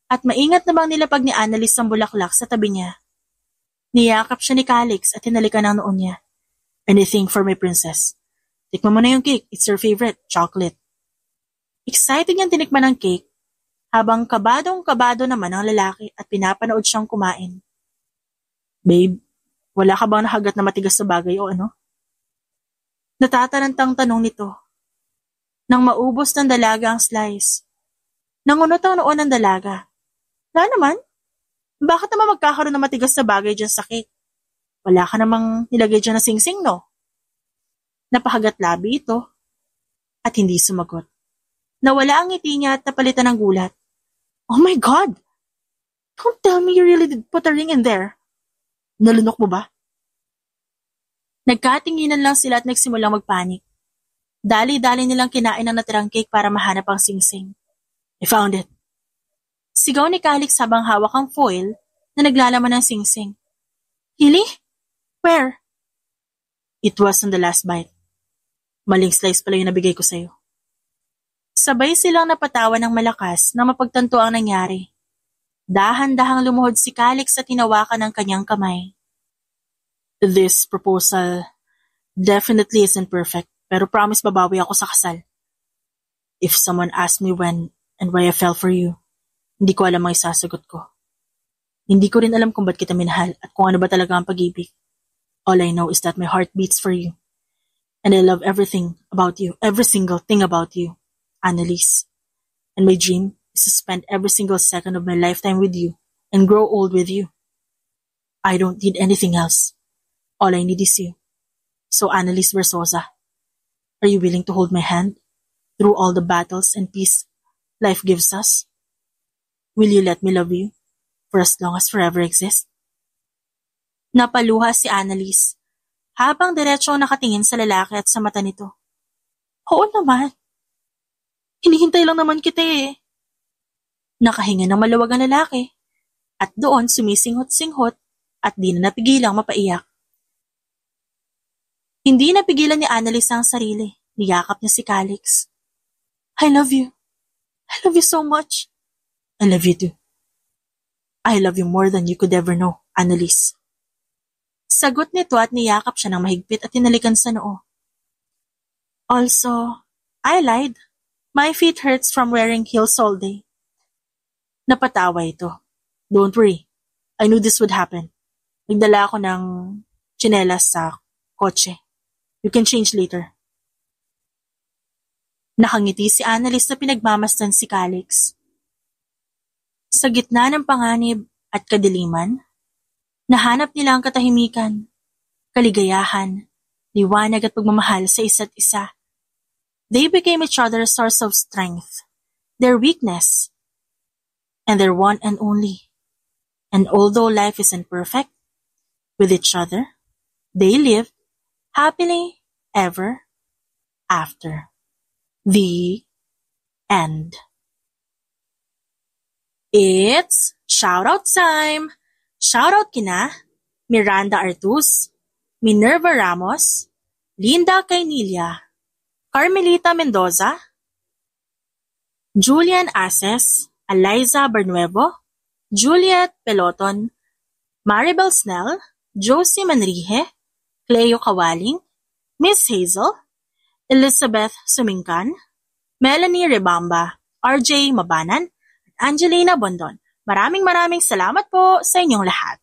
at maingat na bang nilapag ni Annalise ang bulaklak sa tabi niya. Niyakap siya ni Calix at hinalikan ang noon niya. Anything for my princess. Tikman mo na yung cake. It's your favorite, chocolate. Excited niyang tinikman ang cake, habang kabadong-kabado naman ang lalaki at pinapanood siyang kumain. Babe, wala ka bang nahagat na matigas na bagay o ano? Natatarantang tanong nito. Nang maubos ng dalaga ang slice. Nangunot ang noon ng dalaga. Wala naman. Bakit naman magkakaroon ng matigas na bagay dyan sa cake? Wala ka namang nilagay dyan na singsing, no? Napahagat labi ito at hindi sumagot. Nawala ang ngiti niya at napalitan ng gulat. Oh my God! Don't tell me you really did put a ring in there. Nalunok mo ba? Nagkatinginan lang sila at nagsimulang magpanik. Dali-dali nilang kinain ang natirang cake para mahanap ang singsing. I found it. Sigaw ni Calix habang hawak ang foil na naglalaman ng singsing. Really? Where? It was on the last bite. Maling slice pala yung nabigay ko sa'yo. Sabay silang napatawa ng malakas na mapagtanto ang nangyari. Dahan-dahang lumuhod si Calix at tinawakan ng kanyang kamay. This proposal definitely isn't perfect, pero promise babawi ako sa kasal. If someone asked me when and why I fell for you, hindi ko alam ang isasagot ko. Hindi ko rin alam kung ba't kita minahal at kung ano ba talaga ang pag-ibig. All I know is that my heart beats for you. And I love everything about you, every single thing about you. Annalise, and my dream is to spend every single second of my lifetime with you and grow old with you. I don't need anything else. All I need is you. So Annalise Versosa, are you willing to hold my hand through all the battles and peace life gives us? Will you let me love you for as long as forever exists? Napaluha si Annalise habang diretso nakatingin sa lalaki at sa mata nito. Oo naman. Hinihintay lang naman kita eh. Nakahinga ng maluwag ang lalaki at doon sumisinghot-singhot at di na napigilang mapaiyak. Hindi napigilan ni Annalise ang sarili. Niyakap niya si Calix. I love you. I love you so much. I love you too. I love you more than you could ever know, Annalise. Sagot nito at niyakap siya ng mahigpit at tinalikan sa noo. Also, I lied. My feet hurts from wearing heels all day. Napatawa ito. Don't worry. I knew this would happen. Nagdala ako ng tsinelas sa kotse. You can change later. Nakangiti si Annalise na pinagmamasdan si Calix. Sa gitna ng panganib at kadiliman, nahanap nila ang katahimikan, kaligayahan, liwanag at pagmamahal sa isa't isa. They became each other's source of strength, their weakness, and their one and only. And although life isn't perfect, with each other, they lived happily ever after. The end. It's shoutout time! Shoutout kina Miranda Artus, Minerva Ramos, Linda Cainilla, Carmelita Mendoza, Julian Aces, Eliza Bernuevo, Juliet Peloton, Maribel Snell, Josie Manrihe, Cleo Kawaling, Miss Hazel, Elizabeth Sumingkan, Melanie Rebamba, RJ Mabanan, at Angelina Bondon. Maraming salamat po sa inyong lahat.